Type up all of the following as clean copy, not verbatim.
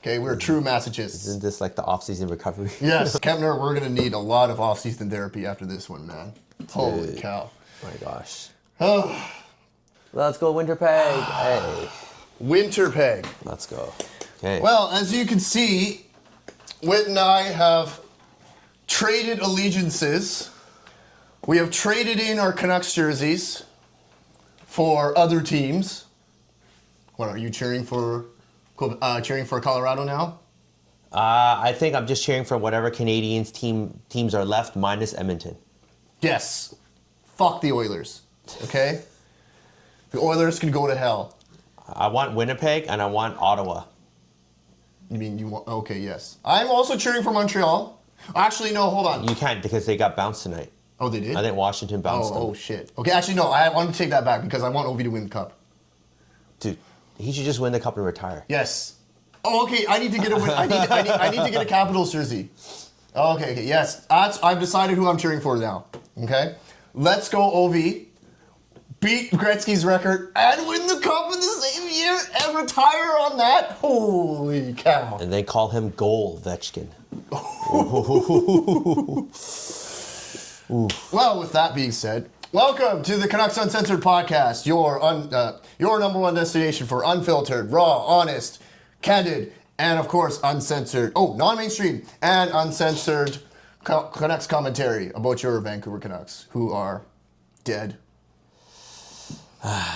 Okay, we're true masochists. Isn't this like the off-season recovery? Yes, Kempner, we're going to need a lot of off-season therapy after this one, man. Holy cow. My gosh. Oh. Let's go, Winterpeg. Hey. Winterpeg. Let's go. Okay. Well, as you can see, Witte and I have traded allegiances. We have traded in our Canucks jerseys for other teams. What, are you cheering for Colorado now? I think I'm just cheering for whatever Canadians teams are left, minus Edmonton. Yes. Fuck the Oilers. Okay? The Oilers can go to hell. I want Winnipeg and I want Ottawa. You mean you want... Okay, yes. I'm also cheering for Montreal. Actually, no, hold on. You can't because they got bounced tonight. Oh, they did? I think Washington bounced them. Oh, shit. Okay, actually, no, I want to take that back because I want Ovi to win the cup. Dude, he should just win the cup and retire. Yes. Oh, okay, I need to get a win. I need to get a Capitals jersey. Okay, yes. I've decided who I'm cheering for now. Okay? Let's go, Ovi. Beat Gretzky's record and win the cup in the same year and retire on that. Holy cow. And then call him Goal Vetchkin. Well, with that being said, welcome to the Canucks Uncensored podcast, your number one destination for unfiltered, raw, honest, candid, and of course uncensored, non-mainstream and uncensored Canucks commentary about your Vancouver Canucks, who are dead.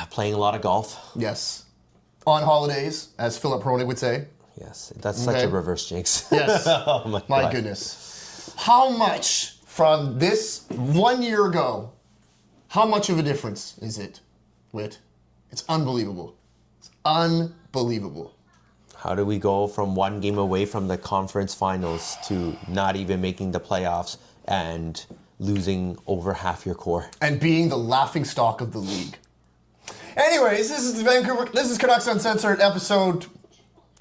Playing a lot of golf. Yes. On holidays, as Philip Hrone would say. Yes, that's such a reverse jinx. Yes. Oh my goodness. How much from this 1 year ago, how much of a difference is it, Witte? It's unbelievable. It's unbelievable. How do we go from one game away from the conference finals to not even making the playoffs and losing over half your core? And being the laughingstock of the league. Anyways, this is Canucks Uncensored episode,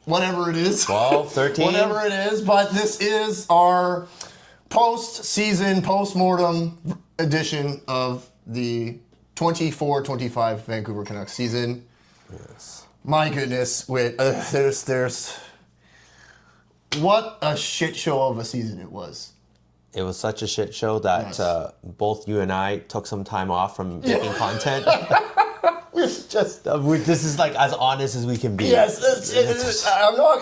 whatever it is. 12, 13. Whatever it is, but this is our post-season, post-mortem edition of the 24-25 Vancouver Canucks season. Yes. My goodness, there's what a shit show of a season it was. It was such a shit show that both you and I took some time off from making content. This is like as honest as we can be. Yes, I'm not.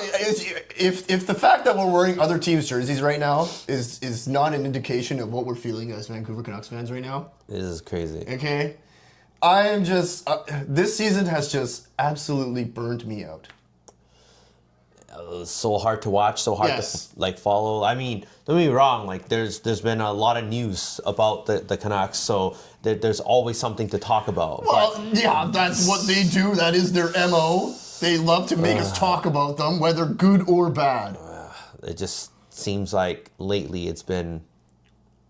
If the fact that we're wearing other teams' jerseys right now is not an indication of what we're feeling as Vancouver Canucks fans right now. This is crazy. Okay, I am just. This season has just absolutely burned me out. So hard to watch, so hard to follow. I mean, don't get me wrong. Like, there's been a lot of news about the Canucks, so there's always something to talk about. Well, yeah, that's what they do. That is their MO. They love to make us talk about them, whether good or bad. It just seems like lately it's been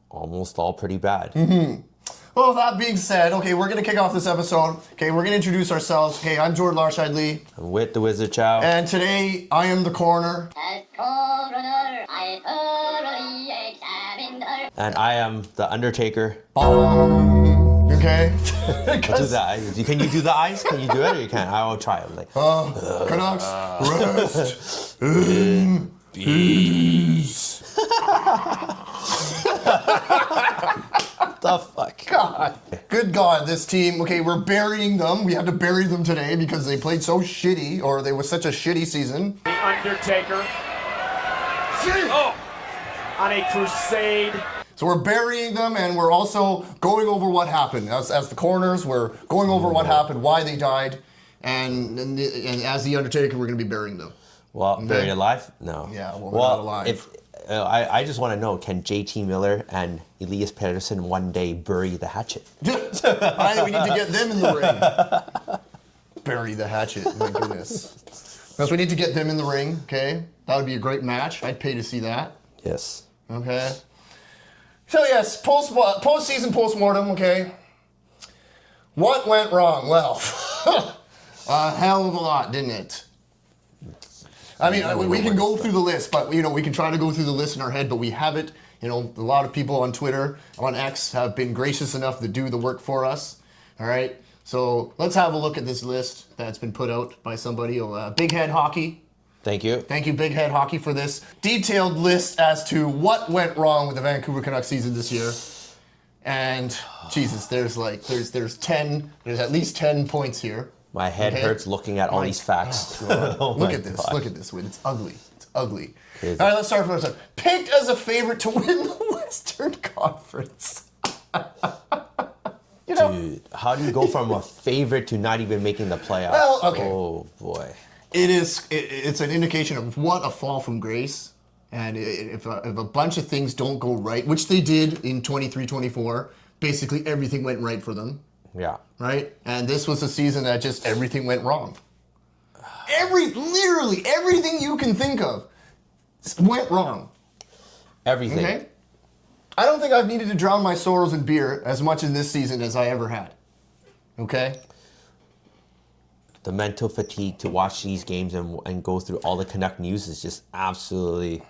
almost all pretty bad. Mm-hmm. Well, with that being said, okay, we're going to kick off this episode. Okay, we're going to introduce ourselves. Okay, I'm Jordan Larscheid-Lee. I'm Witte the Wizard Chow. And today, I am the coroner. And I am the Undertaker. Okay? I'll do the eyes. Can you do the eyes? Can you do it or you can't? I will try it. Like, Canucks, rest in peace. the fuck? God. Good God, this team, okay, we're burying them. We had to bury them today because they played so shitty, or they were such a shitty season. The Undertaker. On a crusade. So we're burying them, and we're also going over what happened. As the coroners, we're going over what happened, why they died, and as the Undertaker, we're going to be burying them. Well, buried alive? No. Yeah, well, not alive. I just want to know, can JT Miller and Elias Pettersson one day bury the hatchet? I think we need to get them in the ring. Bury the hatchet, my goodness. Because we need to get them in the ring, okay? That would be a great match. I'd pay to see that. Yes. Okay. So yes, postseason postmortem, okay? What went wrong? Well, a hell of a lot, didn't it? I mean, we can go through the list, but, we can try to go through the list in our head, but we haven't. A lot of people on Twitter, on X, have been gracious enough to do the work for us, all right? So let's have a look at this list that's been put out by somebody. Big Head Hockey, Thank you. Thank you, Big Head Hockey, for this detailed list as to what went wrong with the Vancouver Canucks season this year. And Jesus, there's at least 10 points here. My head hurts looking at all these facts. Look at this. Look at this. It's ugly. It's ugly. All right, let's start from the start. Picked as a favorite to win the Western Conference. Dude, how do you go from a favorite to not even making the playoffs? Well, okay. Oh, boy. It's an indication of what a fall from grace. And if a bunch of things don't go right, which they did in 23-24, basically everything went right for them. Yeah. Right? And this was a season that just everything went wrong. Literally everything you can think of went wrong. Everything. Okay? I don't think I've needed to drown my sorrows in beer as much in this season as I ever had. Okay? The mental fatigue to watch these games and go through all the Canuck news is just absolutely...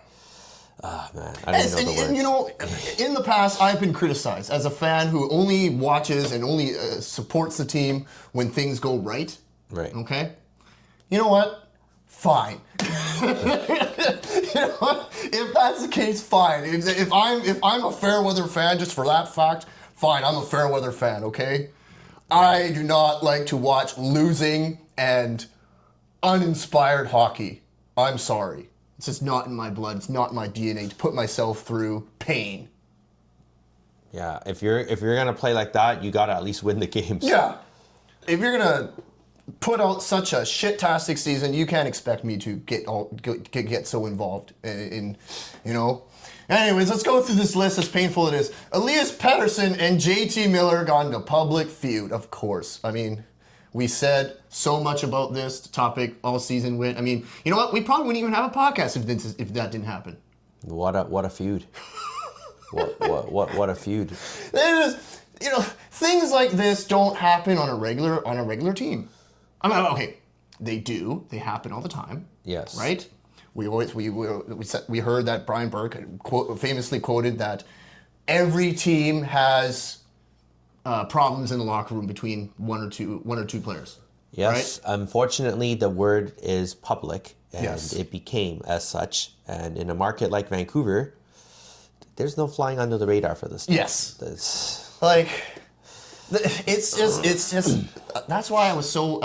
man, I don't even know the words. And you know, in the past, I've been criticized as a fan who only watches and only supports the team when things go right. Right. Okay? You know what? Fine. You know what? If that's the case, fine. If I'm a fair weather fan just for that fact, fine, I'm a fair weather fan, okay? I do not like to watch losing and uninspired hockey. I'm sorry. It's just not in my blood. It's not in my DNA to put myself through pain. Yeah, if you're gonna play like that, you gotta at least win the games. Yeah. If you're gonna put out such a shit-tastic season, you can't expect me to get so involved in, you know. Anyways, let's go through this list, as painful it is. Elias Pettersson and JT Miller got into public feud, of course. I mean, we said so much about this topic all season. I mean, you know what? We probably wouldn't even have a podcast if that didn't happen. What a feud. what a feud. It is, you know, things like this don't happen on a regular team. I mean, okay, they do. They happen all the time. Yes. Right? We heard that Brian Burke famously quoted that every team has problems in the locker room between one or two players. Yes. Right? Unfortunately, the word is public, and yes. It became as such. And in a market like Vancouver, there's no flying under the radar for this stuff. Yes. It's just that's why I was so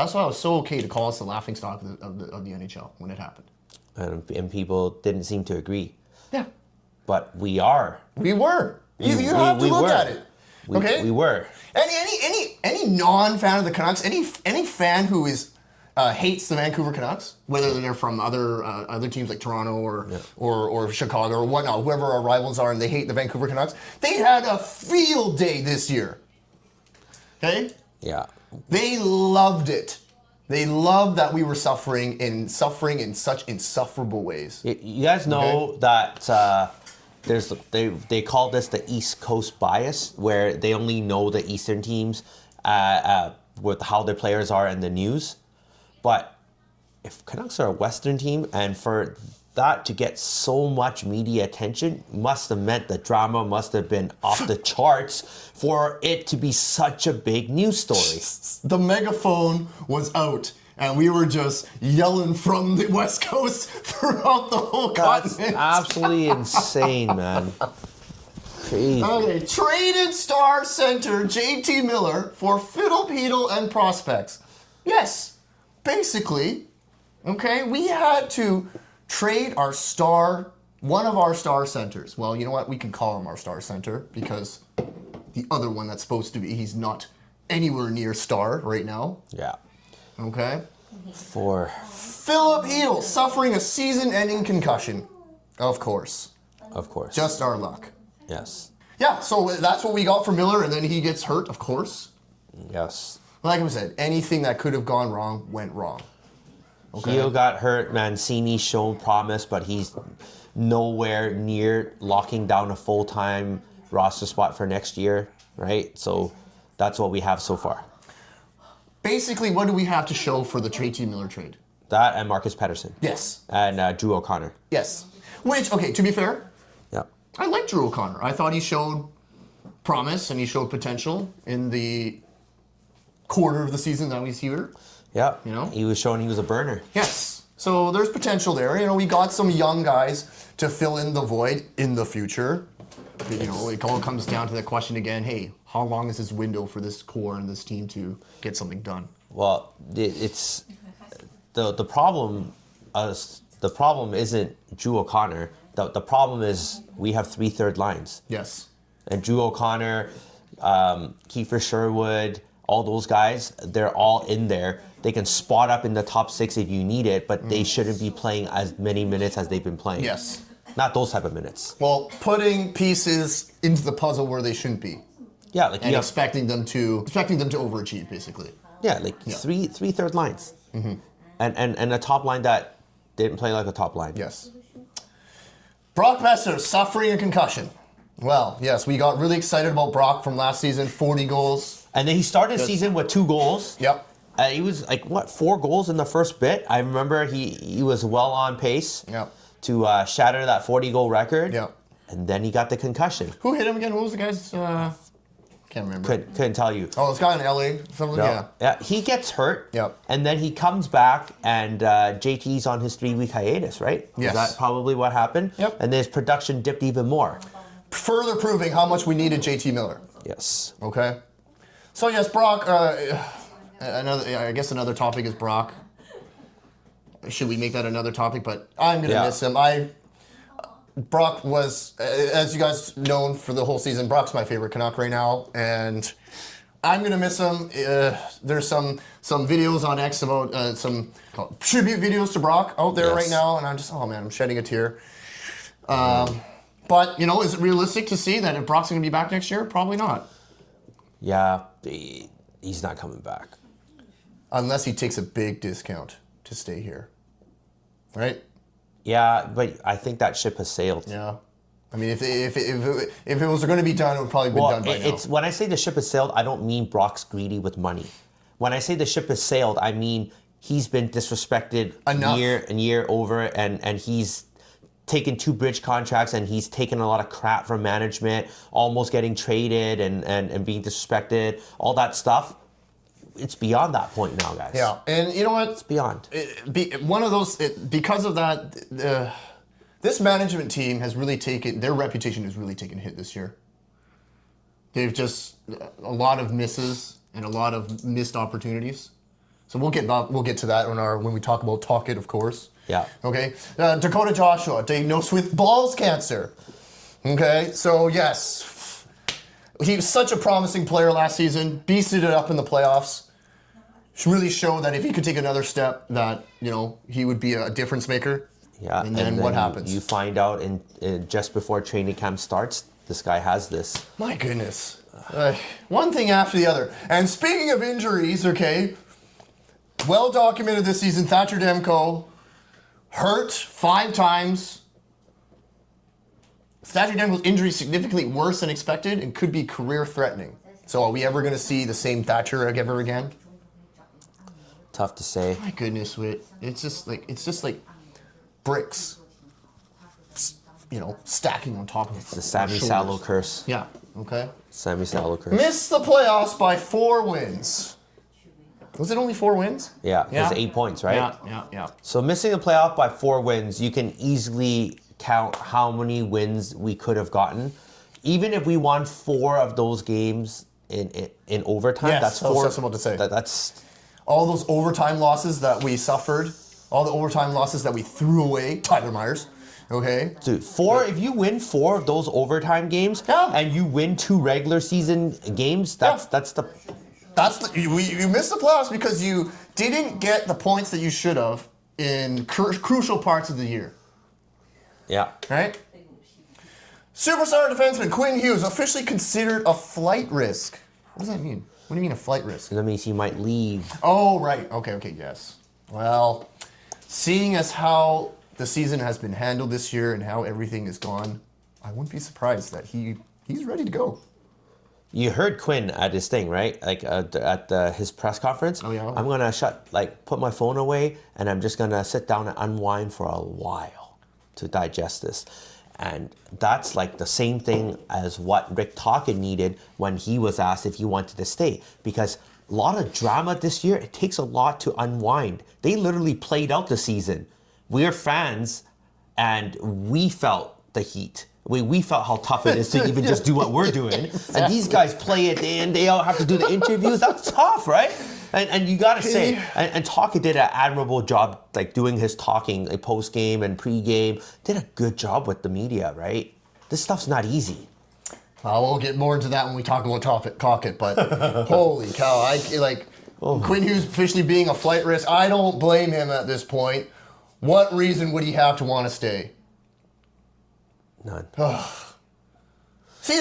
okay to call us the laughingstock of the NHL when it happened. And people didn't seem to agree. Yeah. But we are. We were. You have to look at it. Okay. We were. Any non-fan of the Canucks, any fan who hates the Vancouver Canucks, whether they're from other teams like Toronto or Chicago or whatnot, whoever our rivals are, and they hate the Vancouver Canucks, they had a field day this year. Okay? Yeah. They loved it. They loved that we were suffering in such insufferable ways. You guys know that they call this the East Coast bias, where they only know the Eastern teams with how their players are in the news. But if Canucks are a Western team, and for that to get so much media attention must have meant the drama must have been off the charts for it to be such a big news story. The megaphone was out, and we were just yelling from the West Coast throughout the whole continent. That's absolutely insane, man. Crazy. Okay, traded star center JT Miller for fiddle, pedal, and prospects. Yes, basically, okay, we had to trade one of our star centers. Well, you know what? We can call him our star center because the other one that's supposed to be, he's not anywhere near star right now. Yeah. Okay? For Philip Hedl suffering a season-ending concussion. Of course. Of course. Just our luck. Yes. Yeah, so that's what we got for Miller, and then he gets hurt, of course. Yes. Like I said, anything that could have gone wrong went wrong. Okay. Hedl got hurt. Mancini's shown promise, but he's nowhere near locking down a full-time roster spot for next year, right? So that's what we have so far. Basically, what do we have to show for the JT Miller trade? That and Marcus Pettersson. Yes. And Drew O'Connor. Yes. Which, okay, to be fair, yeah, I like Drew O'Connor. I thought he showed promise and he showed potential in the quarter of the season that we was here. Yeah. You know? He was showing he was a burner. Yes. So there's potential there. You know, we got some young guys to fill in the void in the future. You know, it all comes down to the question again, hey, how long is this window for this core and this team to get something done? Well, it's the problem. The problem isn't Drew O'Connor. The problem is we have 3 third lines. Yes. And Drew O'Connor, Kiefer Sherwood, all those guys, they're all in there. They can spot up in the top 6 if you need it, but they shouldn't be playing as many minutes as they've been playing. Yes. Not those type of minutes. Well, putting pieces into the puzzle where they shouldn't be. Yeah, like And expecting them to overachieve, basically. Yeah, like three third lines. Mm-hmm. And a top line that didn't play like a top line. Yes. Brock Boeser suffering a concussion. Well, yes, we got really excited about Brock from last season, 40 goals. And then he started the season with 2 goals. Yep. He was like, 4 goals in the first bit? I remember he was well on pace to shatter that 40-goal record. Yep. And then he got the concussion. Who hit him again? Who was the guy's... can't remember. Couldn't tell you. Oh, this guy in LA? Something, Yeah, he gets hurt. Yep. And then he comes back, and JT's on his 3-week hiatus, right? Yes. Is that probably what happened? Yep. And then his production dipped even more. Further proving how much we needed JT Miller. Yes. Okay. So yes, Brock. I guess another topic is Brock. Should we make that another topic? But I'm gonna miss him. Brock was, as you guys known for the whole season, Brock's my favorite Canuck right now, and I'm gonna miss him. There's some videos on X about some tribute videos to Brock out there right now, and I'm just, oh man, I'm shedding a tear. But you know, is it realistic to see that if Brock's gonna be back next year? Probably not. Yeah, he's not coming back. Unless he takes a big discount to stay here, right? Yeah, but I think that ship has sailed. Yeah. I mean, if it was going to be done, it would probably be done by now. When I say the ship has sailed, I don't mean Brock's greedy with money. When I say the ship has sailed, I mean he's been disrespected year and year over, and he's taken 2 bridge contracts, and he's taken a lot of crap from management, almost getting traded and being disrespected, all that stuff. It's beyond that point now, guys. Yeah, and you know what? It's beyond. Because of that, this management team has really taken, their reputation has really taken a hit this year. They've just, a lot of misses and a lot of missed opportunities. So we'll get to that when we talk about Tocchet, of course. Yeah. Okay. Dakota Joshua diagnosed with balls cancer. Okay. So yes, he was such a promising player last season. Beasted it up in the playoffs. Really showed that if he could take another step, that he would be a difference maker. Yeah. And then what happens? You find out in just before training camp starts, this guy has this. My goodness. One thing after the other. And speaking of injuries, okay, well documented this season, Thatcher Demko hurt 5 times. Thatcher Demko's injury is significantly worse than expected and could be career threatening. So are we ever going to see the same Thatcher ever again? Tough to say. My goodness, Witte. It's just like bricks, stacking on top of It's the Sammy Salo curse. Yeah. Okay. Sammy Salo curse. Missed the playoffs by 4 wins. Was it only 4 wins? Yeah, it's 8 points, right? Yeah. So missing the playoff by 4 wins, you can easily count how many wins we could have gotten. Even if we won 4 of those games in overtime, yes, that's 4. That's what I was about to say. That's all those overtime losses that we suffered, all the overtime losses that we threw away. Tyler Myers, okay? Dude, if you win 4 of those overtime games and you win 2 regular season games, you missed the playoffs because you didn't get the points that you should have in crucial parts of the year. Yeah. Right? Superstar defenseman Quinn Hughes officially considered a flight risk. What does that mean? What do you mean a flight risk? That means he might leave. Oh, right. Okay, yes. Well, seeing as how the season has been handled this year and how everything is gone, I wouldn't be surprised that he's ready to go. You heard Quinn at his thing, right? Like at his press conference. Oh yeah. I'm gonna put my phone away, and I'm just gonna sit down and unwind for a while to digest this. And that's like the same thing as what Rick Tocchet needed when he was asked if he wanted to stay, because a lot of drama this year. It takes a lot to unwind. They literally played out the season. We're fans, and we felt the heat. We felt how tough it is to even just do what we're doing. Exactly. And these guys play it in. They all have to do the interviews. That's tough, right? And you gotta say, and Tocchet did an admirable job, like doing his talking, like post game and pre game. Did a good job with the media, right? This stuff's not easy. We'll get more into that when we talk about Tocchet, but holy cow, Quinn Hughes officially being a flight risk. I don't blame him at this point. What reason would he have to want to stay? None. See,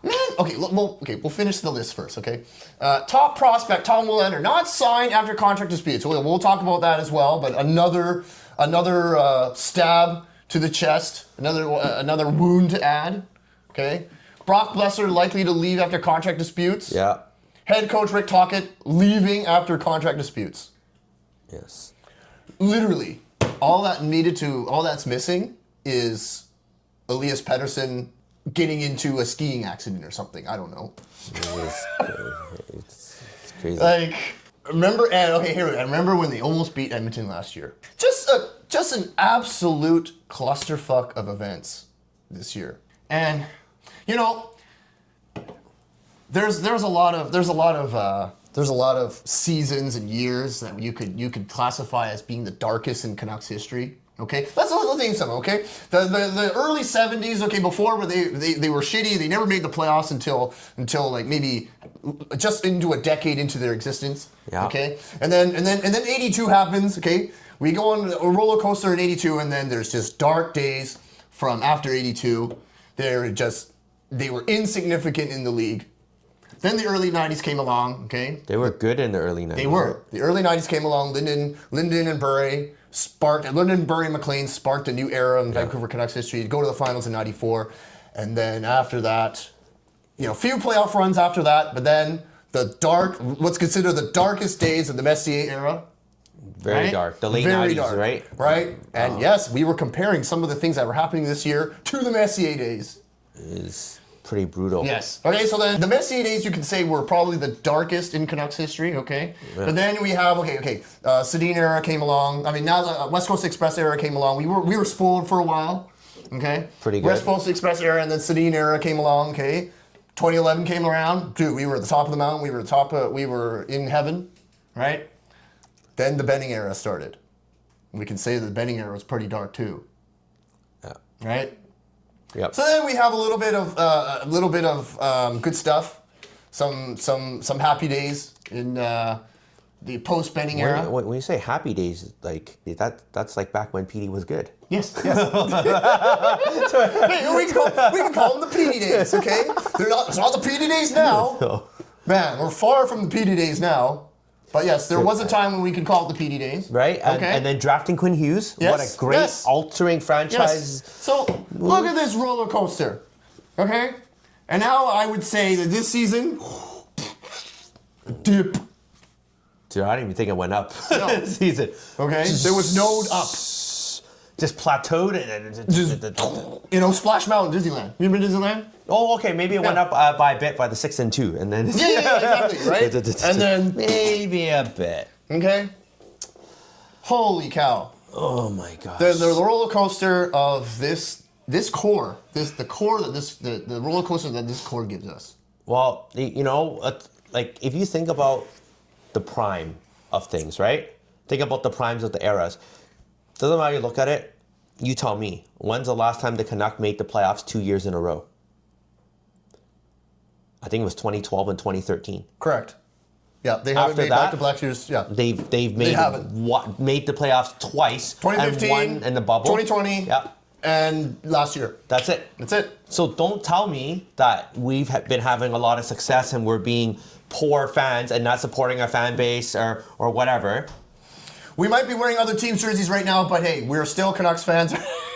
man. Okay, we'll finish the list first. Okay, top prospect Tom Willander not signed after contract dispute. So we'll talk about that as well. But another stab to the chest, another wound to add. Okay, Brock Boeser likely to leave after contract disputes. Yeah. Head coach Rick Tocchet leaving after contract disputes. Yes. Literally, all that's missing is Elias Pettersson getting into a skiing accident or something. I don't know. It's crazy. Like, remember when they almost beat Edmonton last year? Just an absolute clusterfuck of events this year. And you know, there's a lot of seasons and years that you could classify as being the darkest in Canucks history. Okay, let's name some. Okay, the early '70s. Okay, before where they were shitty. They never made the playoffs until like maybe just into a decade into their existence. Yeah. Okay, and then '82 happens. Okay, we go on a roller coaster in '82, and then there's just dark days from after '82. They were insignificant in the league. Then the early '90s came along. Okay, They were good in the early 90s. they were. The early '90s came along. Linden and Burry McLean sparked a new era in Vancouver Canucks history. Go to the finals in '94, and then after that, few playoff runs after that. But then what's considered the darkest days of the Messier era. Very right? dark. The late Very 90s, dark, right? Right. And yes, we were comparing some of the things that were happening this year to the Messier days. Is pretty brutal. Yes. Okay, so then the Messier days you could say were probably the darkest in Canucks history, okay? Yeah. But then we have, Sedin era came along. I mean, now the West Coast Express era came along. We were spoiled for a while, okay? Pretty good. West Coast Express era and then Sedin era came along, okay? 2011 came around. Dude, we were at the top of the mountain. We were in heaven, right? Then the Benning era started. We can say the Benning era was pretty dark too. Yeah. Right? Yep. So then we have a little bit of good stuff, some happy days in the post Benning era. When you say happy days, like that's like back when PD was good. Yes. Hey, we can call them the PD days, okay? It's not the PD days now. No. Man, we're far from the PD days now. But yes, there was a time when we could call it the PD days. Right? Okay. And then drafting Quinn Hughes. Yes, What a great altering franchise. Yes. So look at this roller coaster. Okay? And now I would say that this season, dip. Dude, I didn't even think it went up No. this season. Okay? There was no up. Just plateaued and Splash Mountain, Disneyland. You been to Disneyland? oh, okay, maybe it went up by a bit by the 6 and 2, and then Yeah, exactly, right? And then, maybe a bit. okay? Holy cow. Oh my gosh. The roller coaster of the roller coaster that this core gives us. Well, like if you think about the prime of things, right? Think about the primes of the eras. Doesn't matter how you look at it. You tell me, when's the last time the Canucks made the playoffs 2 years in a row? I think it was 2012 and 2013. Correct. Yeah, they haven't After made that, back-to-back years. Yeah, They've made They haven't. made the playoffs twice 2015, and won in the bubble. 2020, Yep. and last year. That's it. That's it. So don't tell me that we've been having a lot of success and we're being poor fans and not supporting our fan base or whatever. We might be wearing other teams' jerseys right now, but hey, we're still Canucks fans.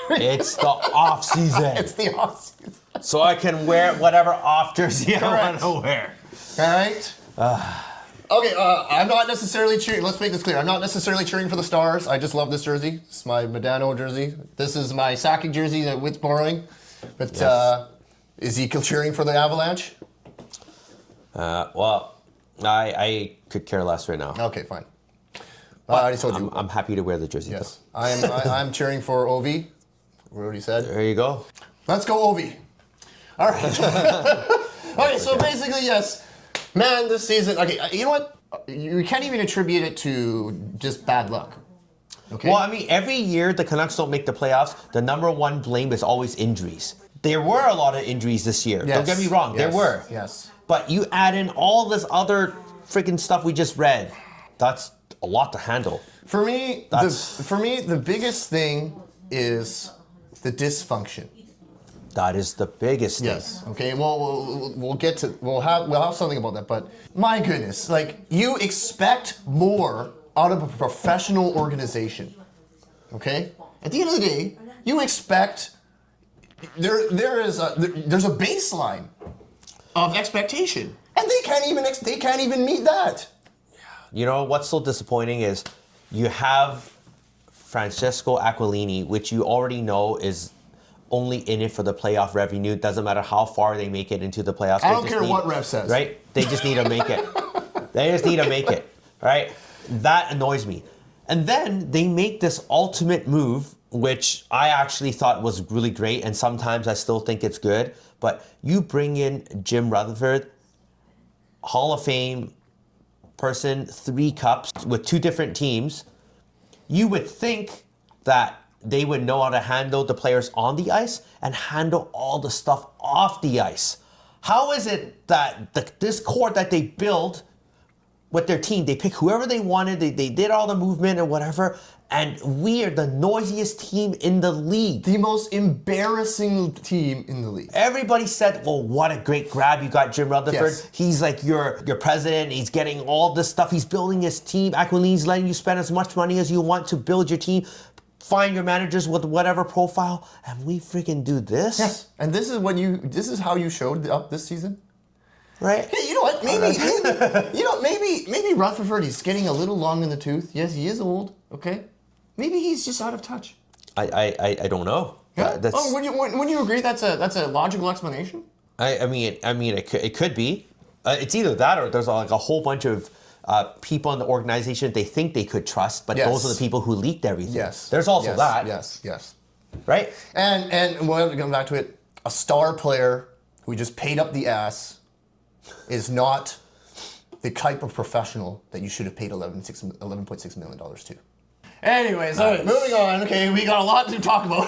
It's the off season. It's the off-season. So I can wear whatever off jersey I want Correct. to wear. All right? Okay, I'm not necessarily cheering. Let's make this clear. I'm not necessarily cheering for the Stars. I just love this jersey. It's my Medano jersey. This is my Sakic jersey that Witte's borrowing. But Yes. Ezekiel cheering for the Avalanche? Well, I could care less right now. Okay, fine. I already told you. I'm happy to wear the jersey. Yes, I'm cheering for Ovi. We already said. There you go. Let's go Ovi. All right. Okay, so basically, yes. Man, this season, okay, you know what? You can't even attribute it to just bad luck. Okay? Well, I mean, every year the Canucks don't make the playoffs, the number one blame is always injuries. There were a lot of injuries this year. Yes. Don't get me wrong, there were. Yes. But you add in all this other freaking stuff we just read. That's a lot to handle. For me, the biggest thing is the dysfunction. That is the biggest thing. Yes. Okay. Well, we'll have something about that. But my goodness, like you expect more out of a professional organization. Okay. At the end of the day, you expect there's a baseline of expectation, and they can't even meet that. You know what's so disappointing is you have Francesco Aquilini, which you already know is only in it for the playoff revenue. Doesn't matter how far they make it into the playoffs. I don't care what Rev says. Right? They just need to make it. They just need to make it. Right? That annoys me. And then they make this ultimate move, which I actually thought was really great, and sometimes I still think it's good. But you bring in Jim Rutherford, Hall of Fame person, 3 cups with 2 different teams. You would think that they would know how to handle the players on the ice and handle all the stuff off the ice. How is it that this core that they build with their team, they pick whoever they wanted, they did all the movement and whatever, and we are the noisiest team in the league. The most embarrassing team in the league. Everybody said, well, what a great grab. You got Jim Rutherford. Yes. He's like your president. He's getting all this stuff. He's building his team. Aquilini's letting you spend as much money as you want to build your team. Find your managers with whatever profile. And we freaking do this? Yes. And this is how you showed up this season? Right? Hey, you know what? Maybe Rutherford, he's getting a little long in the tooth. Yes, he is old. Okay. Maybe he's just out of touch. I don't know. Yeah? Wouldn't you agree that's a logical explanation? I mean, it could be. It's either that or there's like a whole bunch of people in the organization they think they could trust, but those are the people who leaked everything. Yes. There's also that. Yes. Right? And we'll come back to it. A star player who just paid up the ass is not the type of professional that you should have paid $11.6 million to. Anyways, all right, moving on. Okay, we got a lot to talk about.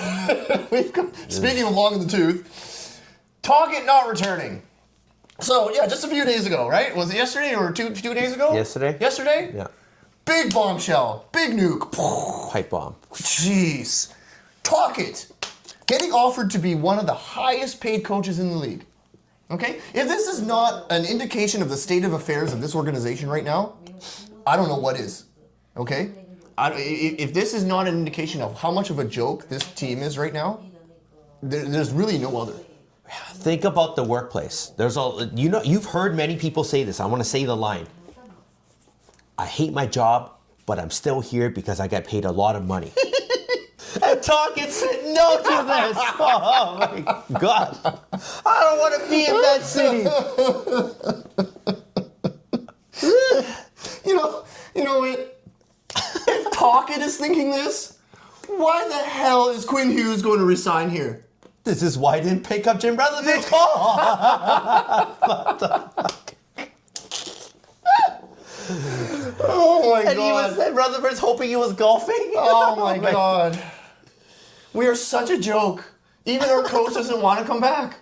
Speaking of long in the tooth, Tocchet not returning. So, yeah, just a few days ago, right? Was it yesterday or two days ago? Yesterday. Yesterday? Yeah. Big bombshell. Big nuke. Pipe bomb. Jeez. Tocchet getting offered to be one of the highest paid coaches in the league. Okay? If this is not an indication of the state of affairs of this organization right now, I don't know what is. Okay? If this is not an indication of how much of a joke this team is right now, there's really no other. Think about the workplace. You've heard many people say this. I want to say the line. I hate my job, but I'm still here because I get paid a lot of money. And Tocchet said no to this. Oh my God. I don't want to be in that city. You know what? If Tocchet is thinking this, why the hell is Quinn Hughes going to resign here? This is why I didn't pick up Jim Rutherford's call. What the fuck? Oh my And God. and Rutherford's hoping he was golfing. Oh my God. We are such a joke. Even our coach doesn't want to come back.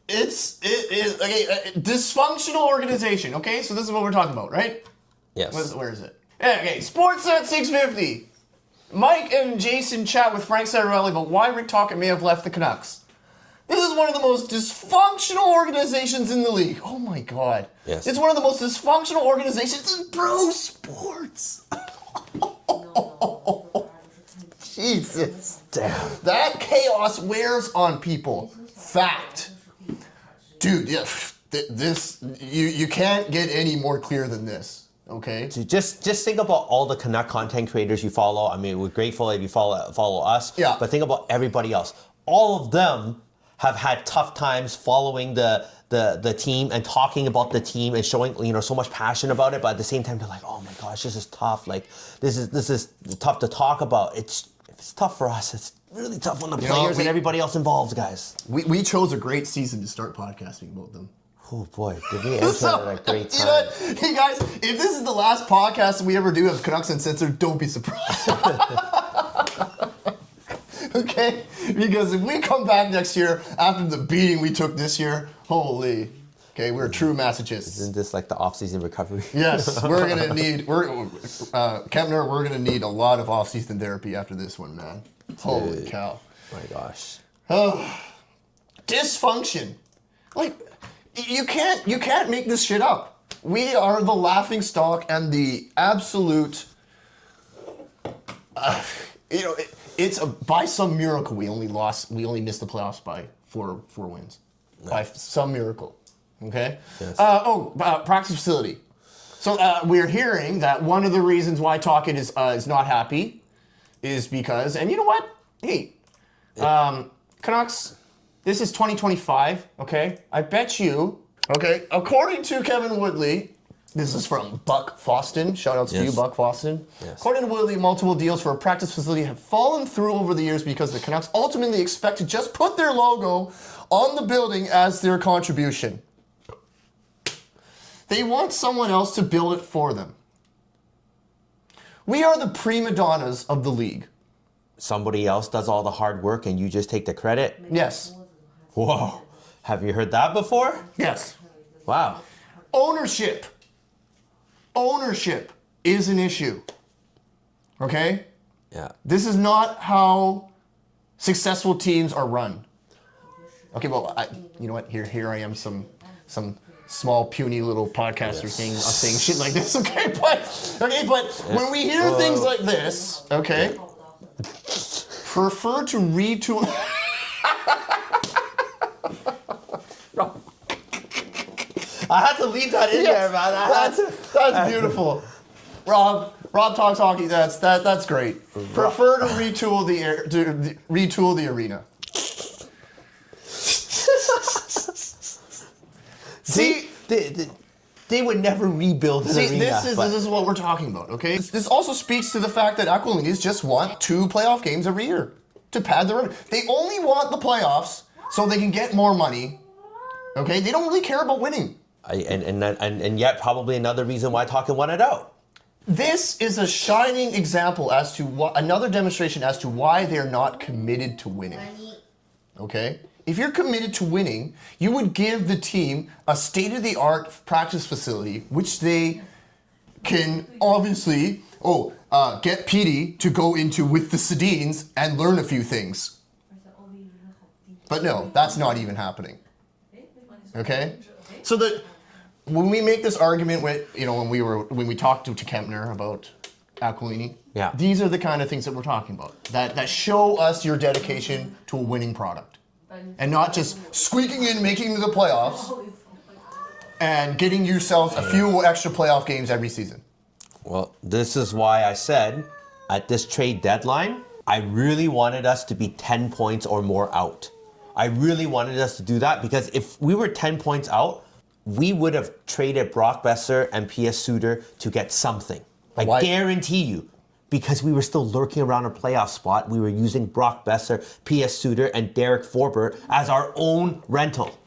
It's dysfunctional organization. Okay, so this is what we're talking about, right? Yes. Where is it? Okay, Sportsnet 650. Mike and Jason chat with Frank Sararelli about why Rick Tocchet may have left the Canucks. This is one of the most dysfunctional organizations in the league. Oh my God. Yes. It's one of the most dysfunctional organizations in pro sports. Jesus. Damn. That chaos wears on people. Fact. Dude, yeah, you can't get any more clear than this. Okay. So just think about all the Canuck content creators you follow. I mean, we're grateful if you follow us. Yeah. But think about everybody else. All of them have had tough times following the team and talking about the team and showing so much passion about it, but at the same time they're like, oh my gosh, this is tough. Like this is tough to talk about. It's tough for us. It's really tough on the players and everybody else involved, guys. We chose a great season to start podcasting about them. Oh boy, did we enter at a great time. You know what? Hey guys, if this is the last podcast we ever do of Canucks Uncensored, don't be surprised. Okay? Because if we come back next year after the beating we took this year, holy. Okay, we're true masochists. Isn't this like the off-season recovery? Yes, we're gonna need Kempner, we're gonna need a lot of off-season therapy after this one, man. Holy cow. Oh my gosh. Oh, dysfunction. Like, you can't make this shit up. We are the laughing stock and the absolute. It's by some miracle we only missed the playoffs by four wins, by some miracle. Okay. Yes. Practice facility. So we're hearing that one of the reasons why Tocchet is not happy is because, and you know what? Hey, Canucks. This is 2025, okay? I bet you, okay, according to Kevin Woodley, this is from Buck Foston. Shout outs to you, Buck Foston. Yes. According to Woodley, multiple deals for a practice facility have fallen through over the years because the Canucks ultimately expect to just put their logo on the building as their contribution. They want someone else to build it for them. We are the prima donnas of the league. Somebody else does all the hard work and you just take the credit? Yes. Whoa. Have you heard that before? Yes. Wow. Ownership is an issue. Okay? Yeah. This is not how successful teams are run. Okay, well, you know what? Here I am, some small puny little podcaster saying shit like this. Okay, but when we hear things like this, okay, prefer to retool. I had to leave that in there, man. That's beautiful. Rob talks hockey. That's great. Prefer to retool the arena. See, they would never rebuild an arena. This is what we're talking about. Okay. This also speaks to the fact that Aquilinis just want 2 playoff games every year to pad their revenue. They only want the playoffs so they can get more money. Okay. They don't really care about winning. And yet probably another reason why Tocchet wanted out. This is a shining example as to another demonstration as to why they're not committed to winning. Okay? If you're committed to winning, you would give the team a state-of-the-art practice facility, which they can obviously get Petey to go into with the Sedins and learn a few things. But no, that's not even happening. Okay? So when we make this argument with, when we talked to Kempner about Aquilini, these are the kind of things that we're talking about. That show us your dedication to a winning product. And not just squeaking in, making the playoffs, and getting yourselves a few extra playoff games every season. Well, this is why I said at this trade deadline, I really wanted us to be 10 points or more out. I really wanted us to do that because if we were 10 points out, we would have traded Brock Boeser and P.S. Suter to get something. I guarantee you. Because we were still lurking around a playoff spot, we were using Brock Boeser, P.S. Suter, and Derek Forbort as our own rental.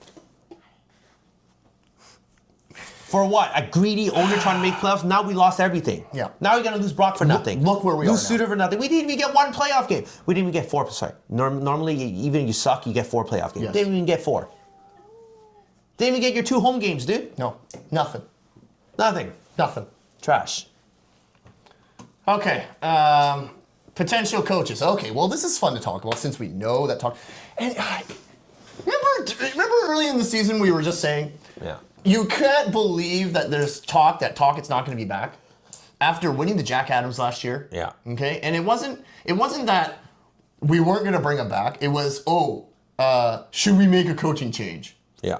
For what? A greedy owner trying to make playoffs? Now we lost everything. Yeah. Now we're going to lose Brock for nothing. Look where we are now. Lose Suter for nothing. We didn't even get 1 playoff game. We didn't even get 4. Sorry. Normally, even if you suck, you get 4 playoff games. Yes. Didn't even get 4. Didn't even get your 2 home games, dude. No, nothing. Nothing. Trash. Okay, potential coaches. Okay, well, this is fun to talk about since we know that talk. And remember early in the season we were just saying, you can't believe that there's talk that Tocchet's not going to be back after winning the Jack Adams last year. Yeah. Okay, and it wasn't that we weren't going to bring him back. It was, should we make a coaching change? Yeah.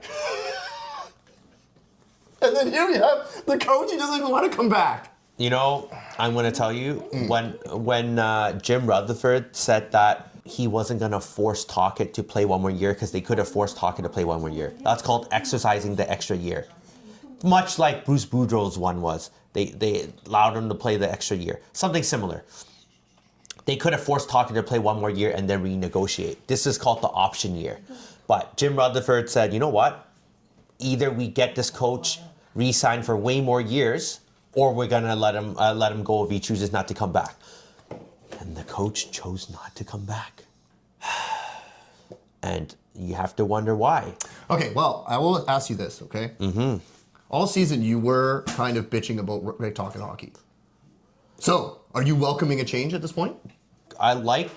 And then here we have the coach who doesn't even want to come back. You know, I'm going to tell you, when Jim Rutherford said that he wasn't going to force Tocchet to play one more year because they could have forced Tocchet to play one more year. That's called exercising the extra year. Much like Bruce Boudreau's one was. They allowed him to play the extra year. Something similar. They could have forced Tocchet to play one more year and then renegotiate. This is called the option year. But Jim Rutherford said, you know what? Either we get this coach re-signed for way more years, or we're going to let him go if he chooses not to come back. And the coach chose not to come back. And you have to wonder why. Okay, well, I will ask you this, okay? Mm-hmm. All season, you were kind of bitching about Rick talking hockey. So, are you welcoming a change at this point? I like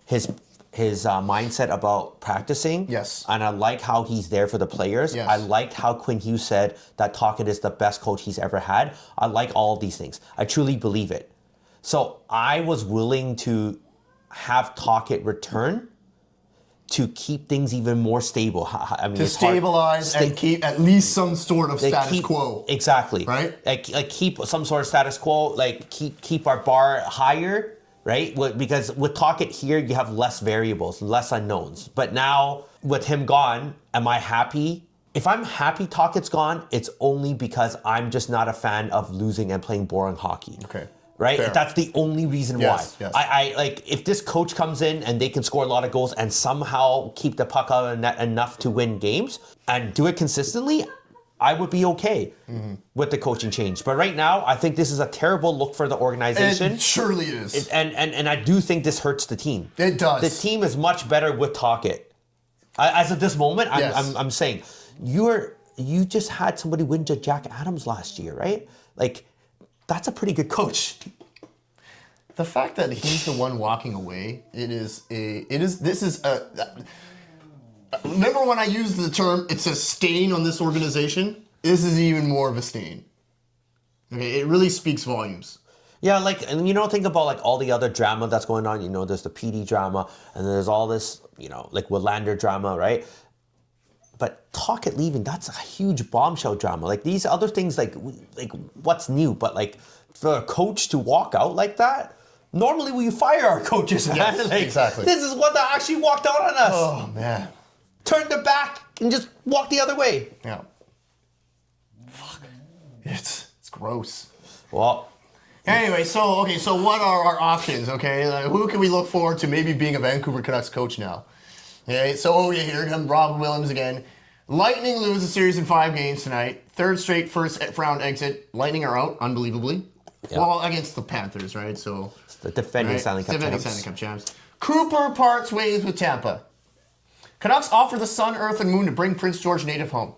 his mindset about practicing. Yes. And I like how he's there for the players. Yes. I liked how Quinn Hughes said that Tocchet is the best coach he's ever had. I like all of these things. I truly believe it. So I was willing to have Tocchet return to keep things even more stable. I mean, To stabilize and keep at least some sort of status quo. Exactly. Right? Like keep some sort of status quo, like keep our bar higher. Right? Because with Tocchet here, you have less variables, less unknowns. But now, with him gone, am I happy? If I'm happy Tocchet's gone, it's only because I'm just not a fan of losing and playing boring hockey. Okay. Right? Fair. That's the only reason Yes, why. yes. I like, if this coach comes in and they can score a lot of goals and somehow keep the puck out of the net enough to win games and do it consistently, I would be okay with the coaching change. But right now, I think this is a terrible look for the organization. It surely is. And I do think this hurts the team. It does. The team is much better with Tocchet. As of this moment, Yes. I'm saying you just had somebody win to Jack Adams last year, right? Like, that's a pretty good coach. The fact that he's the one walking away, remember when I used the term, it's a stain on this organization? This is even more of a stain. Okay, it really speaks volumes. Yeah, like, and think about like all the other drama that's going on. There's the PD drama, and there's all this, like Willander drama, right? But Tocchet leaving, that's a huge bombshell drama. Like these other things, like what's new? But like for a coach to walk out like that, normally we fire our coaches, man. Yes, Like, exactly. This is what that actually walked out on us. Oh, man. Turned their back and just walked the other way. Yeah. Fuck. It's gross. Well, Anyway, so what are our options, okay? Like, who can we look forward to maybe being a Vancouver Canucks coach now? Okay, so here comes Rob Williams again. Lightning lose a series in 5 games tonight. Third straight first round exit. Lightning are out, unbelievably. Yeah. Well, against the Panthers, right? So the defending Stanley Cup defending champs. Stanley Cup champs. Cooper parts ways with Tampa. Canucks offer the sun, earth, and moon to bring Prince George native home.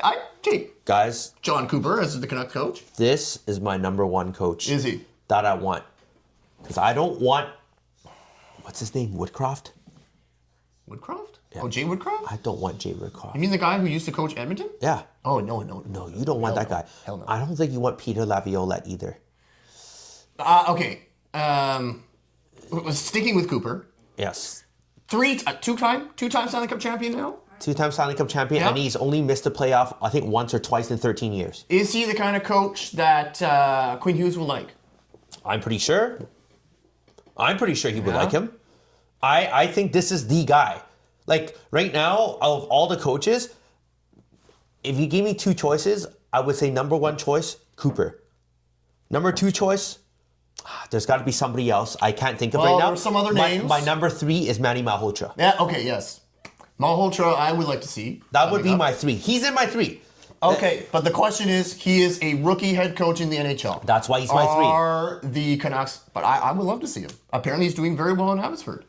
I take Guys, John Cooper as the Canucks coach. this is my number one coach. Is he? That I want. Because I don't want, what's his name, Woodcroft? Woodcroft? Yeah. Oh, Jay Woodcroft? I don't want Jay Woodcroft. You mean the guy who used to coach Edmonton? Yeah. Oh, no. No, you don't want that guy. Hell no. I don't think you want Peter Laviolette either. Okay. Sticking with Cooper. Yes. Two-time Stanley Cup champion now? 2-time Stanley Cup champion, Yeah. and he's only missed a playoff, I think, once or twice in 13 years. Is he the kind of coach that Quinn Hughes will like? I'm pretty sure. He would Yeah. like him. I think this is the guy. Like, right now, of all the coaches, if you gave me 2 choices, I would say number 1 choice, Cooper. Number 2 choice, there's got to be somebody else. I can't think of right now. There's some other names. My number 3 is Manny Malhotra. Yeah, okay, yes. Malhotra, I would like to see. That would be my 3. He's in my 3. Okay, but the question is, he is a rookie head coach in the NHL. That's why he's my 3. Are the Canucks, but I would love to see him. Apparently he's doing very well in Abbotsford.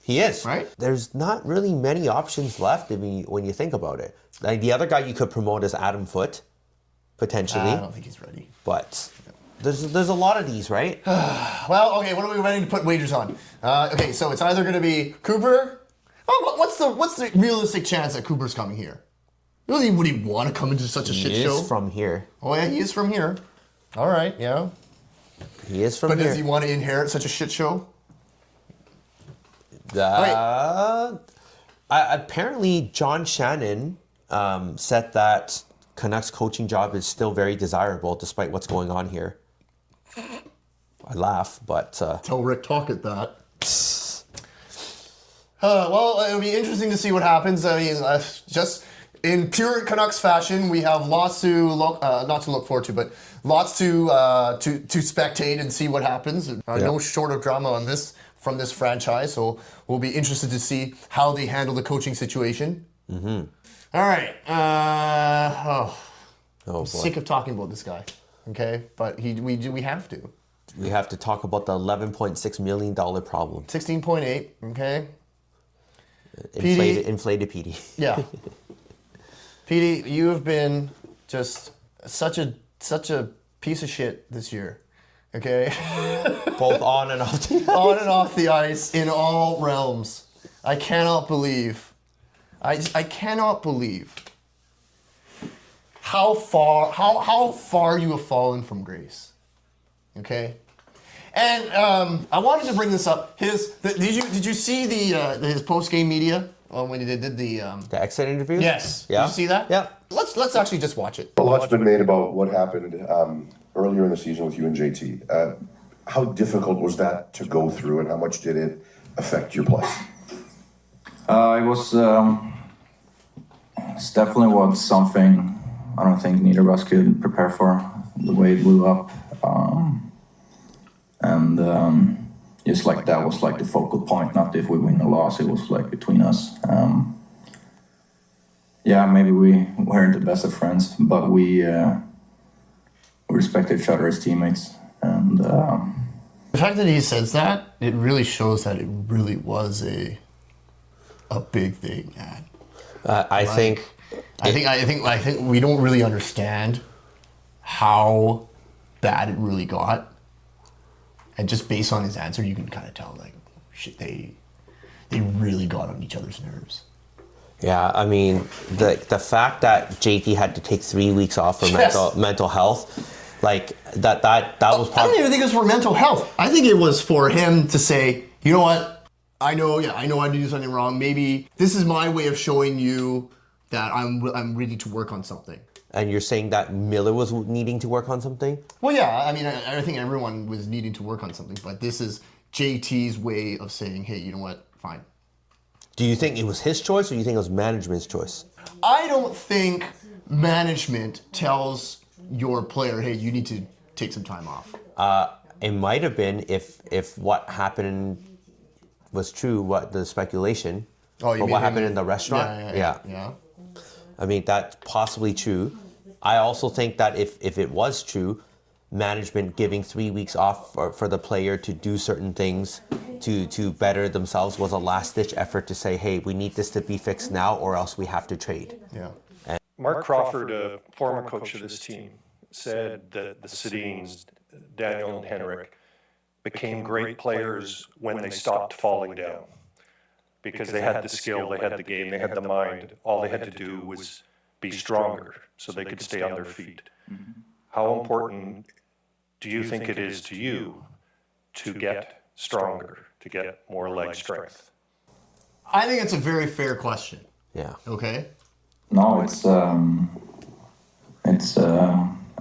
He is. Right? There's not really many options left when you think about it. Like the other guy you could promote is Adam Foote, potentially. I don't think he's ready. But there's a lot of these, right? Well, okay, what are we ready to put wagers on? Okay, so it's either going to be Cooper. Oh, what's the realistic chance that Cooper's coming here? Really, would he want to come into such a shit He show? is from here. Oh yeah, he is from here. All right, yeah. He is from But here. does he want to inherit such a shit show? Apparently, John Shannon said that Canucks coaching job is still very desirable despite what's going on here. I laugh, but Tell Rick Tocchet that. Well, it'll be interesting to see what happens. I mean, just in pure Canucks fashion, we have lots to not to look forward to, but lots to spectate and see what happens. No short of drama on this from this franchise, so we'll be interested to see how they handle the coaching situation. Mm-hmm. All right. I'm sick of talking about this guy. Okay, but we have to. We have to talk about the $11.6 million problem. 16.8. Okay. Inflated Petey. Yeah. Petey, you have been just such a piece of shit this year. Okay? Both on and off the ice. On and off the ice in all realms. I cannot believe. I cannot believe how far you have fallen from grace. Okay? And I wanted to bring this up. Did you see his post-game media when he did the exit interview? Yes. Yeah. Did you see that? Yeah. Let's actually just watch it. A lot's been made about what happened earlier in the season with you and JT. How difficult was that to go through, and how much did it affect your play? It was it's definitely was something I don't think neither of us could prepare for. The way it blew up. Just like that was like the focal point, not if we win or loss, it was like between us. Maybe we weren't the best of friends, but we respect each other as teammates. And the fact that he says that, it really shows that it really was a big thing, man. I think we don't really understand how bad it really got. And just based on his answer, you can kind of tell, like, shit, they really got on each other's nerves. Yeah, I mean, the fact that JT had to take 3 weeks off for mental health, like that was part. I don't even think it was for mental health. I think it was for him to say, you know what, I know I did do something wrong. Maybe this is my way of showing you that I'm ready to work on something. And you're saying that Miller was needing to work on something? Well, yeah. I mean, I think everyone was needing to work on something, but this is JT's way of saying, hey, you know what? Fine. Do you think it was his choice, or do you think it was management's choice? I don't think management tells your player, hey, you need to take some time off. It might have been if what happened was true, what the speculation, or what happened in the restaurant. Yeah. I mean, that's possibly true. I also think that if it was true, management giving 3 weeks off for the player to do certain things to better themselves was a last-ditch effort to say, hey, we need this to be fixed now or else we have to trade. Yeah. Mark Crawford, a former coach of this team, said that the Sedins, Daniel and Henrik, became great players when they stopped falling down. Because they had the skill, they had the game, they had the mind. All they had to do was be stronger so they could stay on their feet. Mm-hmm. How important do you think it is to you to get stronger, to get more leg strength? I think it's a very fair question. Yeah. Okay. no, it's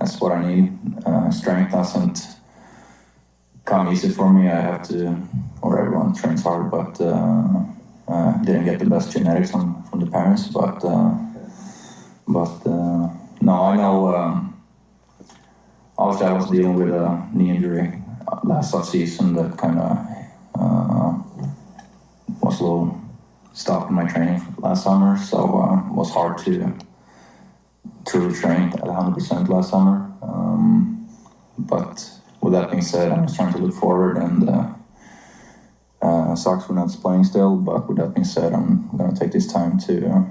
that's what I need. Strength doesn't come easy for me. I have to, or everyone trains hard, but didn't get the best genetics from the parents. But no, I know. Obviously, I was dealing with a knee injury last offseason that kind of was a little stop in my training last summer, so it was hard to truly train at 100% last summer. But with that being said, I'm just trying to look forward, and sucks when that's playing still, but with that being said, I'm going to take this time to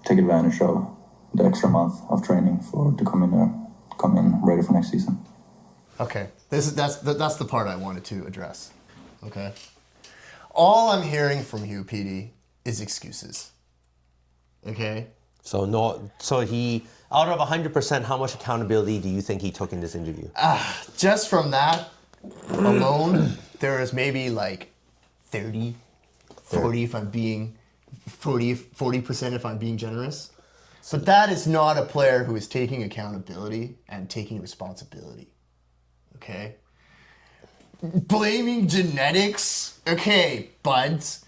take advantage of the extra month of training to come in ready for next season. Okay, that's the part I wanted to address. Okay, all I'm hearing from you, Petey, is excuses. Okay. So he, out of 100%, how much accountability do you think he took in this interview? Just from that alone, there is maybe like 40 if I'm being 40% if I'm being generous. But that is not a player who is taking accountability and taking responsibility. Okay? Blaming genetics? Okay, buds.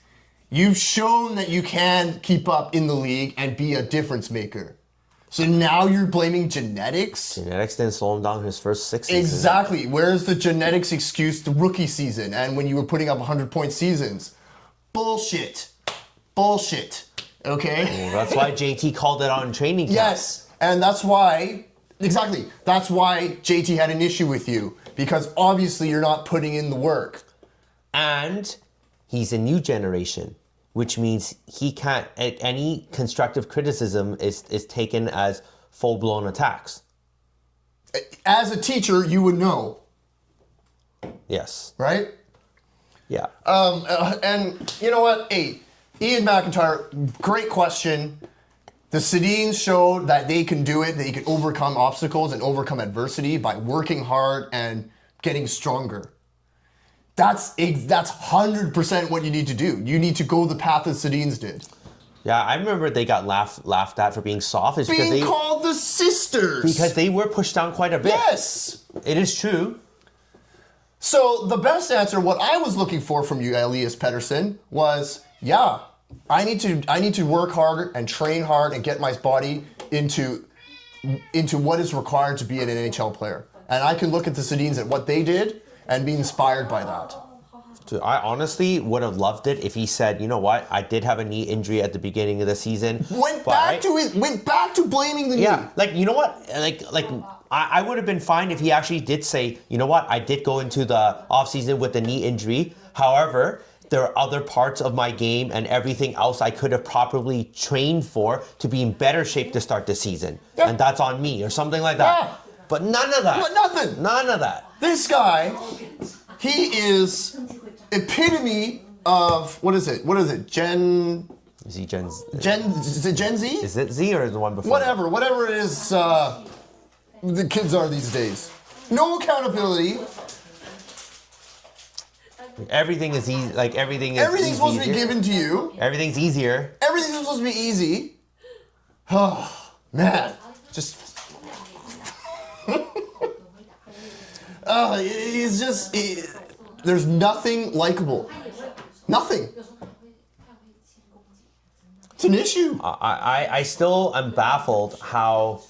You've shown that you can keep up in the league and be a difference maker. So now you're blaming genetics? Genetics didn't slow him down his first 6 seasons. Exactly. Where's the genetics excuse the rookie season and when you were putting up 100-point seasons? Bullshit. Bullshit. Okay? Well, that's why JT called it on training camp. Yes. And that's why, exactly, that's why JT had an issue with you. Because obviously you're not putting in the work. And he's a new generation, which means he can't, any constructive criticism is taken as full-blown attacks. As a teacher, you would know. Yes. Right? Yeah. And you know what? Hey, Ian McIntyre, great question. The Sedins showed that they can do it, they can overcome obstacles and overcome adversity by working hard and getting stronger. That's 100% what you need to do. You need to go the path that Sedins did. Yeah, I remember they got laughed at for being soft. It's Being because they, called the sisters. because they were pushed down quite a bit. Yes. It is true. So the best answer, what I was looking for from you, Elias Pettersson, was, yeah, I need to work harder and train hard and get my body into what is required to be an NHL player. And I can look at the Sedins at what they did and be inspired by that. Dude, I honestly would have loved it if he said, you know what, I did have a knee injury at the beginning of the season. Went back to blaming the knee. Yeah, like, you know what, I would have been fine if he actually did say, you know what, I did go into the offseason with a knee injury. However, there are other parts of my game and everything else I could have properly trained for to be in better shape to start the season. Yeah. And that's on me or something like that. Yeah. But none of that. But nothing. None of that. This guy, he is epitome of, what is it? Gen Is he Gen Z? is it Gen Z? Is it Z or the one before? Whatever it is the kids are these days. No accountability. Everything is easy. Like everything's supposed to be easier. given to you. Everything's easier. Everything's supposed to be easy. Oh, man. Just He's just... there's nothing likable. Nothing. It's an issue. I still am baffled how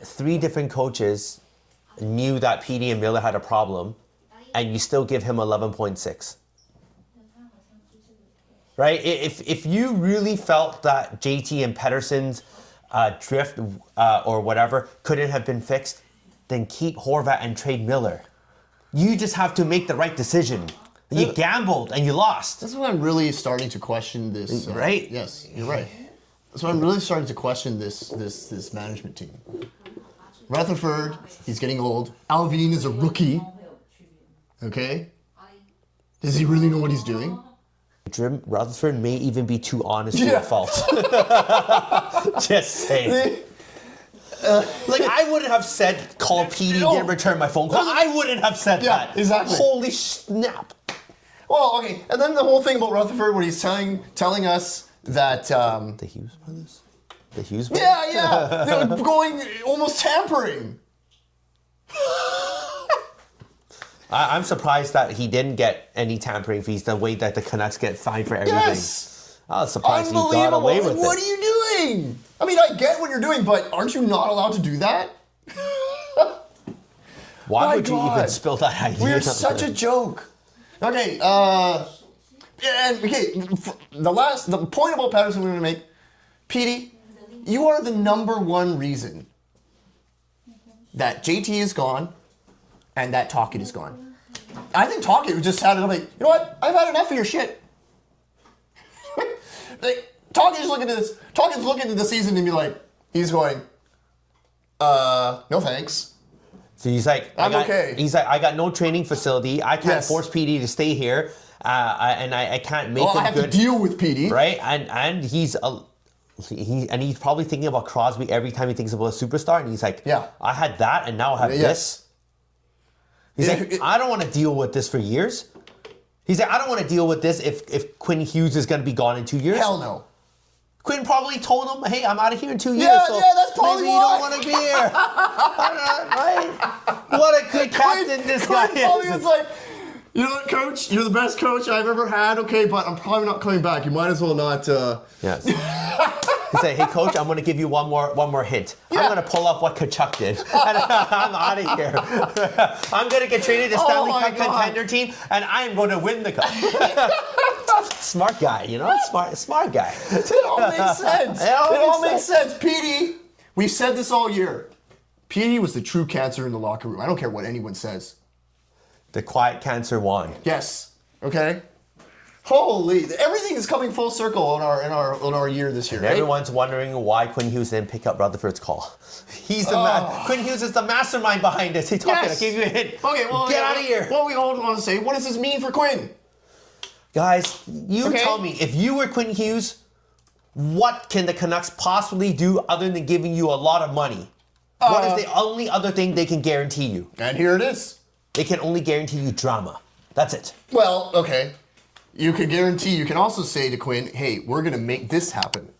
3 different coaches knew that Petey and Miller had a problem, and you still give him 11.6. Right? If you really felt that JT and Pettersson's drift or whatever couldn't have been fixed, then keep Horvat and trade Miller. You just have to make the right decision. You gambled and you lost. That's why I'm really starting to question this. Right? Yes, you're right. That's why I'm really starting to question this management team. Rutherford, he's getting old. Alvin is a rookie. Okay? Does he really know what he's doing? Jim Rutherford may even be too honest to Yeah. a fault. Just saying. Like, I wouldn't have said, call Petey, No. didn't return my phone call. I wouldn't have said Yeah, that. exactly. Holy snap. Well, okay, and then the whole thing about Rutherford when he's telling us that... The Hughes brothers? The Hughes brothers? yeah, they were going, almost tampering. I'm surprised that he didn't get any tampering fees the way that the Canucks get fined for everything. Yes! I was surprised he got away with What it. are you doing? I mean, I get what you're doing, but aren't you not allowed to do that? Why My would you God. even spill that idea? We're such a joke. Okay, and okay, the point about Pettersson we're gonna make, Petey, you are the #1 reason that JT is gone and that Tocchet is gone. I think Tocchet just had it like, you know what? I've had enough of your shit. Like, Tocchet's looking at this. Tocchet's looking at the season and be like, he's going, no thanks. So he's like, I'm okay. He's like, I got no training facility. I can't Yes. force Petey to stay here, and I can't make Well, him I have good. to deal with Petey. Right, and he's probably thinking about Crosby every time he thinks about a superstar, and he's like, Yeah. I had that, and now I have Yes. this. He's like, I don't want to deal with this for years. He's like, I don't want to deal with this if Quinn Hughes is going to be gone in 2 years. Hell no. Quinn probably told him, hey, I'm out of here in 2 years, Yeah, so yeah, that's probably maybe you why. don't want to be here. Right? What a good captain this guy Quinn probably is. was like, You know what, Coach? You're the best coach I've ever had, okay, but I'm probably not coming back. You might as well not. Yes. He said, "Hey, Coach, I'm going to give you one more hint. Yeah. I'm going to pull up what Kachuk did, and I'm out of here. I'm going to get traded to Stanley my Cup God. contender team, and I'm going to win the cup." Smart guy, you know, smart guy. It all makes sense. It all makes sense. Petey, we've said this all year. Petey was the true cancer in the locker room. I don't care what anyone says. The quiet cancer won. Yes. Okay. Holy! Everything is coming full circle in our year this year. And Right? everyone's wondering why Quinn Hughes didn't pick up Rutherford's call. He's the Quinn Hughes is the mastermind behind this. Hey, Tocchet, I gave you a hint. Okay. Well, Get out of here. What we all want to say? What does this mean for Quinn? Guys, you Okay. tell me, if you were Quinn Hughes, what can the Canucks possibly do other than giving you a lot of money? What is the only other thing they can guarantee you? And here it is. They can only guarantee you drama. That's it. Well, okay. You can also say to Quinn, hey, we're going to make this happen.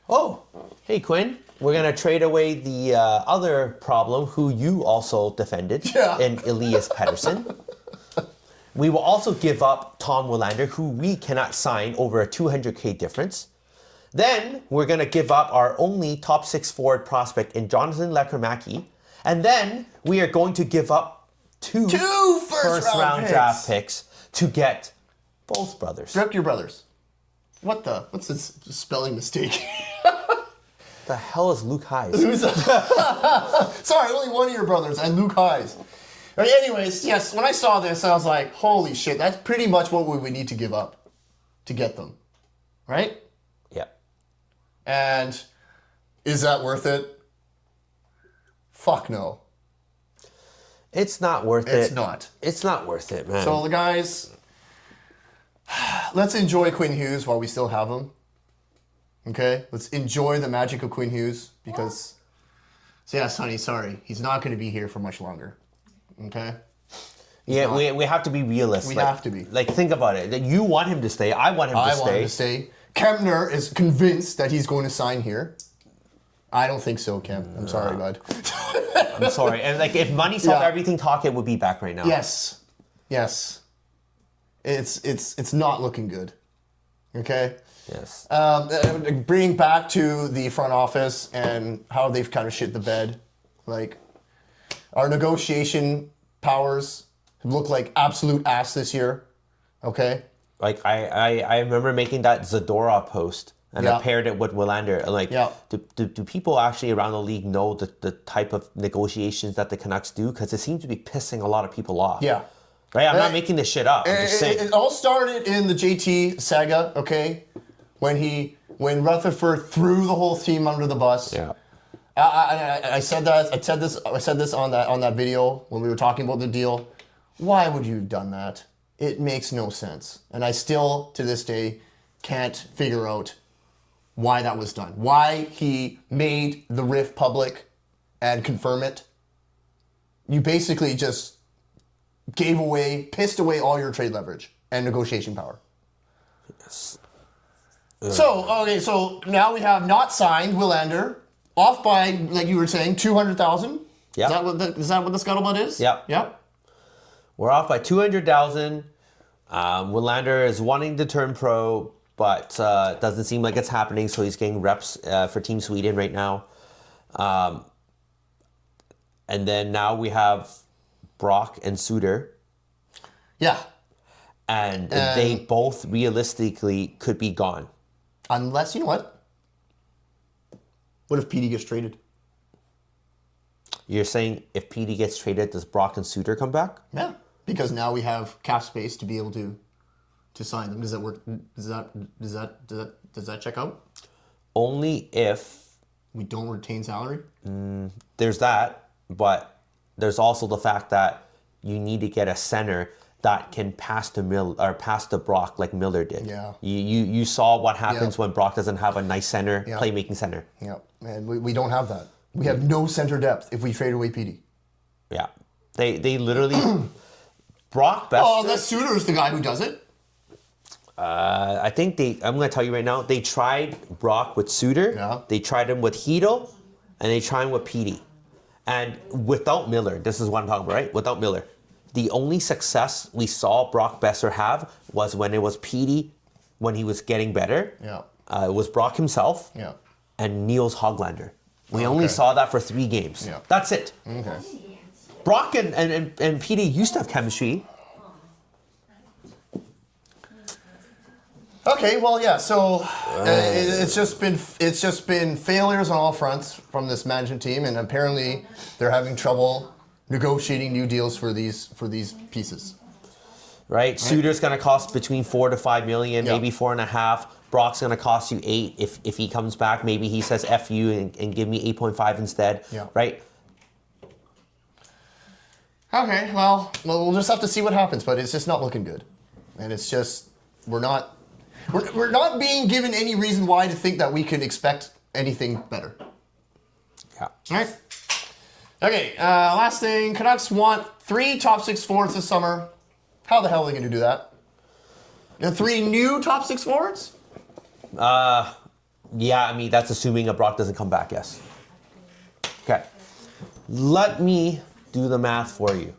Oh, hey Quinn, we're going to trade away the other problem who you also defended in Elias Pettersson. We will also give up Tom Willander, who we cannot sign over a $200K difference. Then we're going to give up our only top 6 forward prospect in Jonathan Lekremaki. And then we are going to give up two first round draft picks to get both brothers. Direct your brothers. What's this spelling mistake? The hell is Luke Hayes? Sorry, only one of your brothers and Luke Hayes. But anyways, yes, when I saw this, I was like, holy shit, that's pretty much what we would need to give up to get them. Right? Yeah. And is that worth it? Fuck no. It's not worth it. It's not. It's not worth it, man. So the guys, let's enjoy Quinn Hughes while we still have him. Okay? Let's enjoy the magic of Quinn Hughes because, so yes, honey, sorry. He's not going to be here for much longer. Okay? Yeah, we have to be realistic. We have to be. Like, think about it. That you want him to stay. I want him to stay. I want him to stay. Kempner is convinced that he's going to sign here. I don't think so, Kemp. I'm sorry, bud. I'm sorry. And like, if money solved everything, Tocchet would be back right now. Yes. Yes. It's not looking good. Okay? Yes. Bringing back to the front office and how they've kind of shit the bed. Like, our negotiation powers look like absolute ass this year. Okay? Like, I remember making that Zadorov post, and I paired it with Willander. And like, do people actually around the league know the type of negotiations that the Canucks do? Because it seems to be pissing a lot of people off. Yeah. Right? I'm not making this shit up. I'm just saying. It all started in the JT saga, okay? When Rutherford threw the whole team under the bus. Yeah. I said that. I said this on that video when we were talking about the deal. Why would you have done that? It makes no sense, and I still to this day can't figure out why that was done. Why he made the riff public and confirm it. You basically just pissed away all your trade leverage and negotiation power. Yes. So now we have not signed Willander, off by, like you were saying, 200,000. Yeah. Is that what the scuttlebutt is? Yep. Yep. We're off by 200,000. Willander is wanting to turn pro, but doesn't seem like it's happening, so he's getting reps for Team Sweden right now. And then now we have Brock and Suter. Yeah. And they both realistically could be gone. Unless, you know what? What if Petey gets traded? You're saying if Petey gets traded, does Brock and Suter come back? Yeah. Because now we have cap space to be able to sign them. Does that work? Does that check out? Only if we don't retain salary? There's that, but there's also the fact that you need to get a center that can pass to Brock like Miller did. Yeah. You saw what happens when Brock doesn't have a nice center, playmaking center. Yeah. And we don't have that. We have no center depth if we trade away Petey. Yeah. They literally Brock Boeser. Oh, that Suter's the guy who does it. I think I'm going to tell you right now, they tried Brock with Suter. Yeah. They tried him with Hedel, and they tried him with Petey. And without Miller, this is what I'm talking about, right? Without Miller, the only success we saw Brock Boeser have was when it was Petey, when he was getting better. Yeah. It was Brock himself. Yeah. And Niels Hoglander. We only saw that for 3 games. Yeah. That's it. Okay. Brock and Petey used to have chemistry. Okay, well, yeah. So it's just been failures on all fronts from this management team, and apparently they're having trouble negotiating new deals for these pieces. Right? Suter's going to cost between 4 to 5 million, maybe 4.5. Brock's going to cost you 8 if he comes back. Maybe he says F you and give me 8.5 instead. Yeah. Right? Okay, well, we'll just have to see what happens, but it's just not looking good, and it's just we're not being given any reason why to think that we can expect anything better. Yeah. All right. Okay, last thing. Canucks want 3 top 6 forwards this summer. How the hell are they going to do that? And 3 new top 6 forwards? Yeah, I mean, that's assuming a Brock doesn't come back, yes. Okay. Let me do the math for you.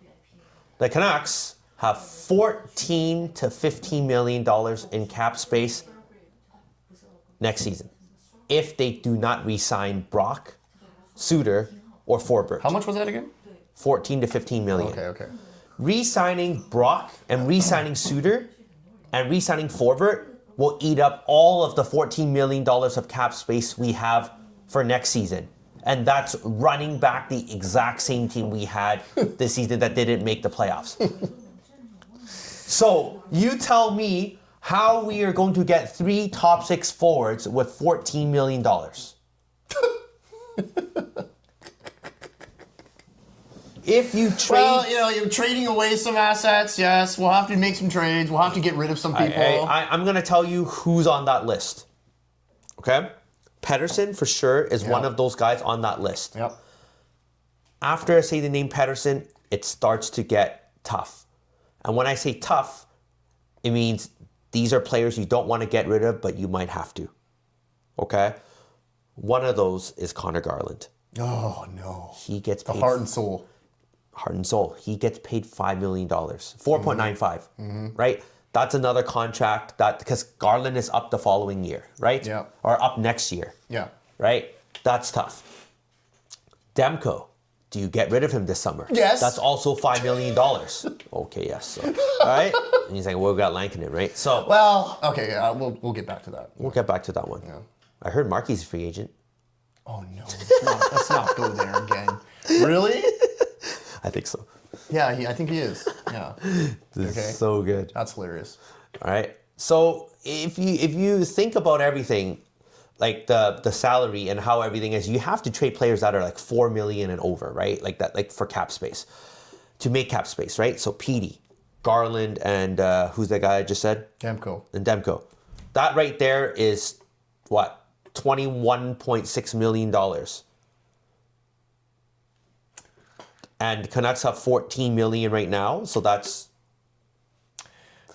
The Canucks have $14 to $15 million in cap space next season if they do not re-sign Brock, Suter, or Forbert. How much was that again? 14 to 15 million. Okay. Re-signing Brock and re-signing Suter and re-signing Forbert will eat up all of the $14 million of cap space we have for next season. And that's running back the exact same team we had this season that didn't make the playoffs. So you tell me how we are going to get 3 top 6 forwards with $14 million. If you trade... Well, you're trading away some assets, yes. We'll have to make some trades. We'll have to get rid of some people. I'm going to tell you who's on that list. Okay? Pettersson, for sure, is one of those guys on that list. Yep. After I say the name Pettersson, it starts to get tough. And when I say tough, it means these are players you don't want to get rid of, but you might have to. Okay? One of those is Connor Garland. Oh, no. He gets paid... The heart and soul. Heart and soul. He gets paid $5 million. 4.95, right? That's another contract that, because Garland is up the following year, right? Yeah. Or up next year. Yeah. Right? That's tough. Demko, do you get rid of him this summer? Yes. That's also $5 million. Okay, yes. So, all right? And he's like, well, we got Lankinen, right? So, Well, okay, we'll get back to that. we'll get back to that one. Yeah. I heard Markey's a free agent. Oh, no. Let's not go there again. Really? I think so. Yeah, I think he is. Yeah. This Okay. is so good. That's hilarious. All right. So if you think about everything, like the salary and how everything is, you have to trade players that are like $4 million and over, right? Like that, like for cap space, to make cap space, right? So Petey, Garland, and who's that guy I just said? Demko. And Demko. That right there is what? $21.6 million. And Canucks have 14 million right now, so that's...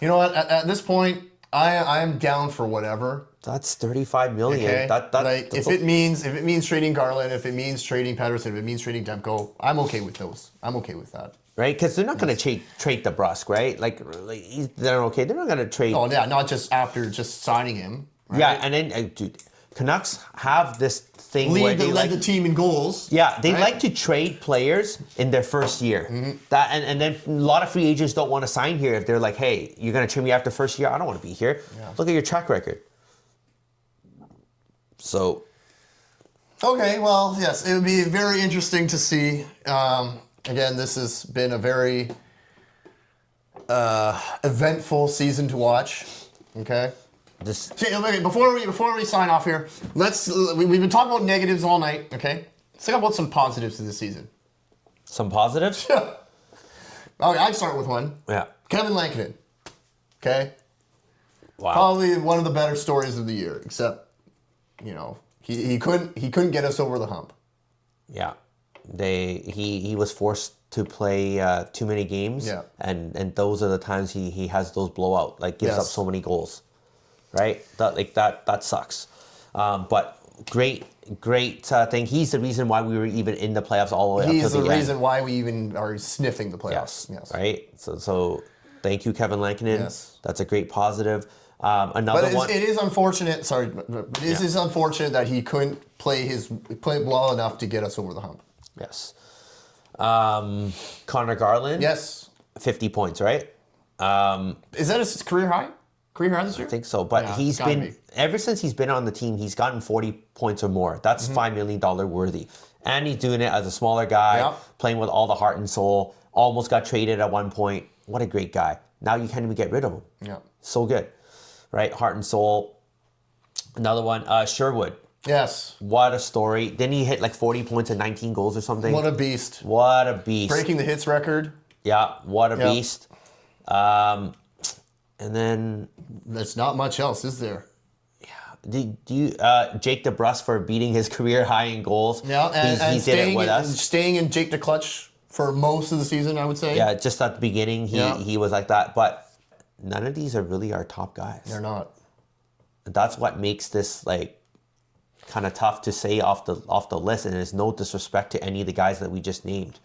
You know what? At this point, I am down for whatever. That's 35 million. Okay. That's if it means trading Garland, if it means trading Pettersson, if it means trading Demko, I'm okay with those. I'm okay with that. Right? Because they're not going to trade the Brusque, right? Like they're okay. They're not going to trade... Oh, yeah, not just after just signing him. Right? Yeah, and then, dude, Canucks have this thing where they led the team in goals. Yeah, they right? like to trade players in their first year. That and then a lot of free agents don't want to sign here if they're like, hey, you're going to trade me after first year? I don't want to be here. Yeah. Look at your track record. So... Okay, well, yes, it would be very interesting to see. Again, this has been a very eventful season to watch. Okay. Before we sign off here, we've been talking about negatives all night. Okay, let's talk about some positives to this season. Some positives? Okay, I'd start with one. Yeah. Kevin Lankinen. Okay. Wow. Probably one of the better stories of the year, except, he couldn't get us over the hump. Yeah. He was forced to play too many games. Yeah. And those are the times he has those blowout, like gives up so many goals. Right? That sucks. But great thing. He's the reason why we were even in the playoffs all the way up to the end. He's the reason why we even are sniffing the playoffs. Yes. Right? So thank you, Kevin Lankinen. Yes. That's a great positive. Another one. It is unfortunate. Sorry, but it is unfortunate that he couldn't play well enough to get us over the hump. Yes. Connor Garland. Yes. 50 points, right? Is that his career high? Career high this year? I think so. But Yeah, he's gotta been, be. ever since he's been on the team, he's gotten 40 points or more. That's $5 million worthy. And he's doing it as a smaller guy, Yep. playing with all the heart and soul. Almost got traded at one point. What a great guy. Now you can't even get rid of him. Yeah. So good. Right? Heart and soul. Another one, Sherwood. Yes. What a story. Didn't he hit like 40 points and 19 goals or something? What a beast. What a beast. Breaking the hits record. Yeah, what a Yep. beast. And then There's not much else, is there? do you Jake DeBrusk for beating his career high in goals. Yeah, and he did it with us. staying in Jake the Clutch for most of the season, I would say. Yeah, just at the beginning, he was like that. But none of these are really our top guys. They're not. That's what makes this like kind of tough to say off the list, and there's no disrespect to any of the guys that we just named.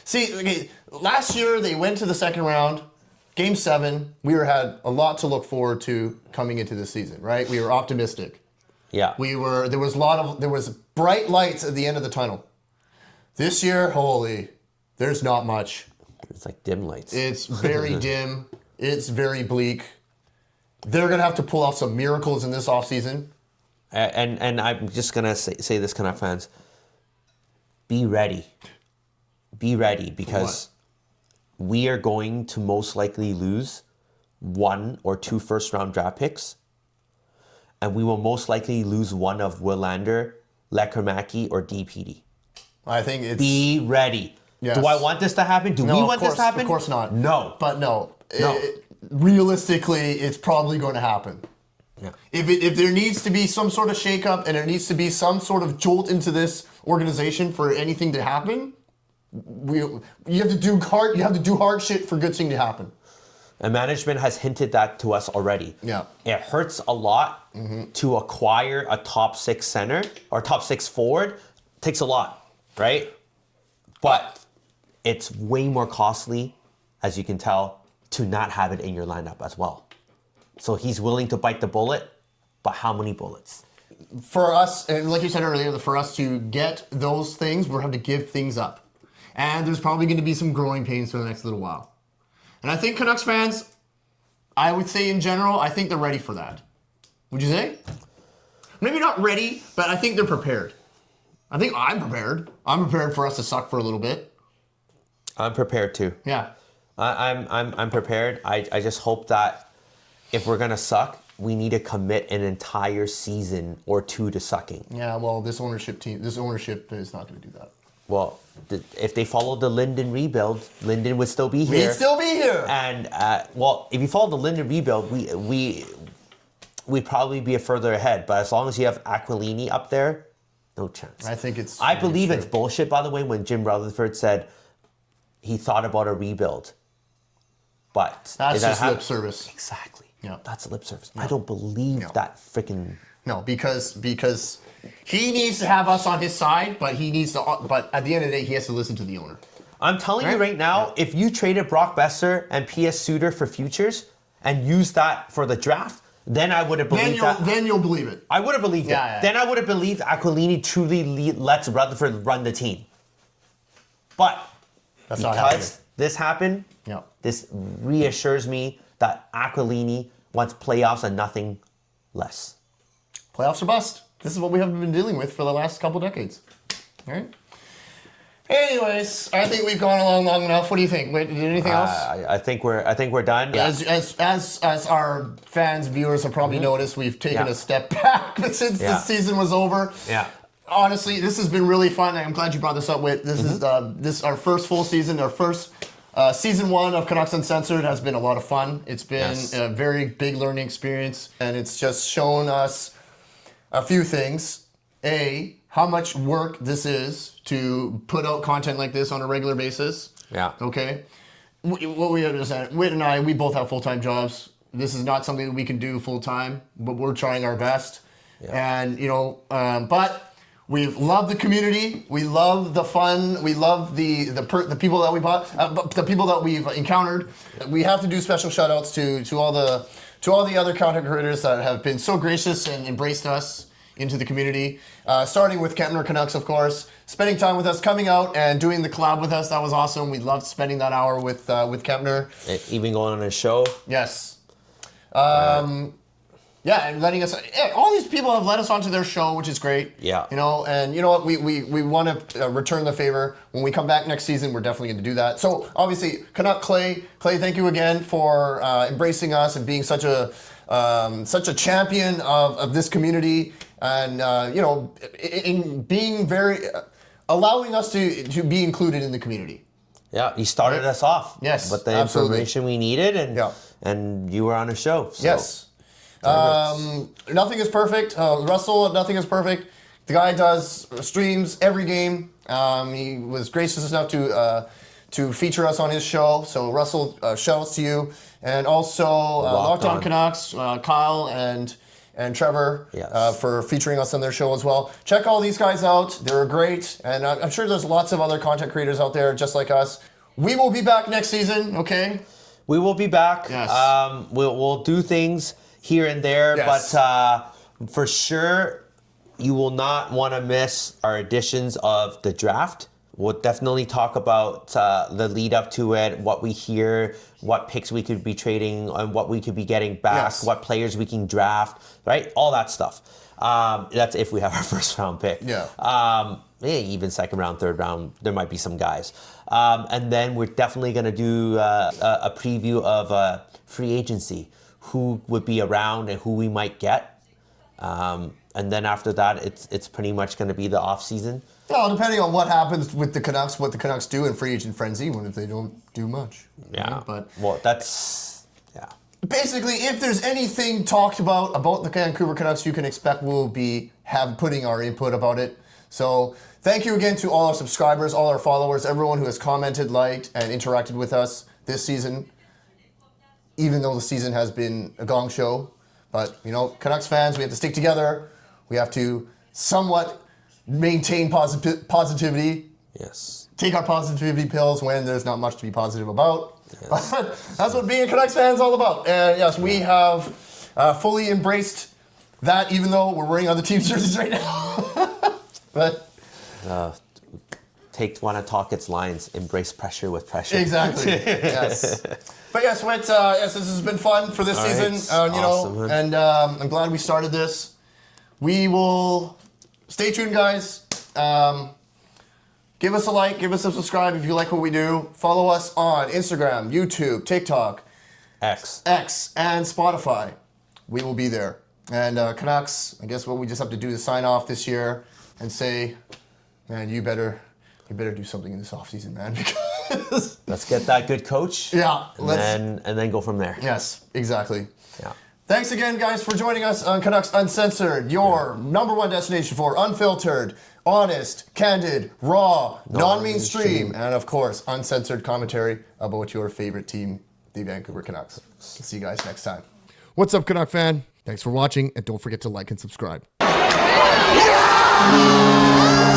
See, okay, last year they went to the second round. Game 7, we had a lot to look forward to coming into this season, right? We were optimistic. Yeah. There was bright lights at the end of the tunnel. This year, there's not much. It's like dim lights. It's very dim. It's very bleak. They're going to have to pull off some miracles in this offseason. And I'm just going to say this, kind of fans. Be ready. Be ready, because we are going to most likely lose 1 or 2 first-round draft picks. And we will most likely lose one of Willander, Lekermaki, or Z Petey. I think it's... Be ready. Yes. Do I want this to happen? Do we want this to happen? Of course not. No. But no. No. Realistically, it's probably going to happen. Yeah. If there needs to be some sort of shakeup and there needs to be some sort of jolt into this organization for anything to happen, you have to do hard shit for good thing to happen. And management has hinted that to us already. Yeah. It hurts a lot to acquire a top 6 center or top 6 forward. Takes a lot, right? But it's way more costly, as you can tell, to not have it in your lineup as well. So he's willing to bite the bullet, but how many bullets? For us, and like you said earlier, for us to get those things, we're going to have to give things up. And there's probably going to be some growing pains for the next little while. And I think Canucks fans, I would say in general, I think they're ready for that. Would you say? Maybe not ready, but I think they're prepared. I think I'm prepared. I'm prepared for us to suck for a little bit. I'm prepared too. Yeah. I'm prepared. I just hope that if we're gonna suck, we need to commit an entire season or 2 to sucking. Yeah, well, this ownership is not going to do that. Well, if they followed the Linden rebuild, Linden would still be here. We'd still be here. And if you follow the Linden rebuild, we'd probably be further ahead. But as long as you have Aquilini up there, no chance. I believe it's bullshit, by the way, when Jim Rutherford said he thought about a rebuild. But that's just lip service. Exactly. Yeah. That's lip service. I don't believe that freaking. No, because he needs to have us on his side, but But at the end of the day, he has to listen to the owner. I'm telling you right now, if you traded Brock Boeser and P.S. Suter for futures and used that for the draft, then I would have believed that. Then you'll believe it. I would have believed it. Yeah. Then I would have believed Aquilini truly lets Rutherford run the team. But That's not happening. because this happened, Yeah. this reassures me that Aquilini wants playoffs and nothing less. Playoffs or bust. This is what we have been dealing with for the last couple decades. All right. Anyways, I think we've gone along long enough. What do you think? Wait, did anything else? I think we're done. Yeah. As our fans, viewers have probably noticed, we've taken Yeah. a step back since the season was over. Yeah. Honestly, this has been really fun. I'm glad you brought this up, Witte. This is our first full season, our first season 1 of Canucks Uncensored has been a lot of fun. It's been a very big learning experience, and it's just shown us a few things. A, how much work this is to put out content like this on a regular basis. Yeah. Okay. What we understand, Witte and I, we both have full-time jobs. This is not something that we can do full-time, but we're trying our best. And, but we love the community. We love the fun. We love the people that we the people that we've encountered. We have to do special shout outs to all the other content creators that have been so gracious and embraced us into the community. Starting with Kempner Canucks, of course, spending time with us, coming out and doing the collab with us. That was awesome. We loved spending that hour with Kempner. Even going on his show. Yes. Yeah, and letting us. All these people have let us onto their show, which is great. Yeah. And you know what? We want to return the favor. When we come back next season, we're definitely going to do that. So obviously, Canuck Clay, thank you again for embracing us and being such a champion of this community, and in being very allowing us to be included in the community. Yeah, he started us off. Yes, with the absolutely. information we needed, and you were on a show. So. Yes. Nothing is perfect. Russell, nothing is perfect. The guy does streams every game. He was gracious enough to feature us on his show. So Russell, shouts to you, and also Locked On Canucks, Kyle and Trevor, for featuring us on their show as well. Check all these guys out. They're great, and I'm sure there's lots of other content creators out there just like us. We will be back next season. Okay. We will be back. Yes. We'll do things here and there, yes. but for sure, you will not want to miss our editions of the draft. We'll definitely talk about the lead up to it, what we hear, what picks we could be trading, and what we could be getting back, Yes. what players we can draft, right? All that stuff. That's if we have our first round pick. Yeah. Even second round, third round, there might be some guys. And then we're definitely going to do a preview of free agency, who would be around and who we might get. And then after that, it's pretty much going to be the off season. Well, depending on what happens with the Canucks, what the Canucks do in free agent frenzy, when if they don't do much. Yeah. Right? But well, that's basically, if there's anything talked about the Vancouver Canucks, you can expect we'll be putting our input about it. So thank you again to all our subscribers, all our followers, everyone who has commented, liked, and interacted with us this season. Even though the season has been a gong show, but Canucks fans, we have to stick together. We have to somewhat maintain positivity. yes. Take our positivity pills when there's not much to be positive about. Yes. But that's what being a Canucks fan is all about. And yes, we have fully embraced that, even though we're wearing other teams' jerseys right now. But take one of Tocchet's lines: embrace pressure with pressure. exactly. Yes. But yes, this has been fun for this All season. right. Awesome, And I'm glad we started this. We will stay tuned, guys. Give us a like, give us a subscribe if you like what we do. Follow us on Instagram, YouTube, TikTok, X, and Spotify. We will be there. And Canucks, I guess what we just have to do is sign off this year and say, man, you better do something in this offseason, man, because let's get that good coach. Yeah, and then go from there. Yes, exactly. Yeah. Thanks again, guys, for joining us on Canucks Uncensored, your number one destination for unfiltered, honest, candid, raw, non-mainstream, and of course, uncensored commentary about your favorite team, the Vancouver Canucks. See you guys next time. What's up, Canuck fan? Thanks for watching, and don't forget to like and subscribe. Yeah!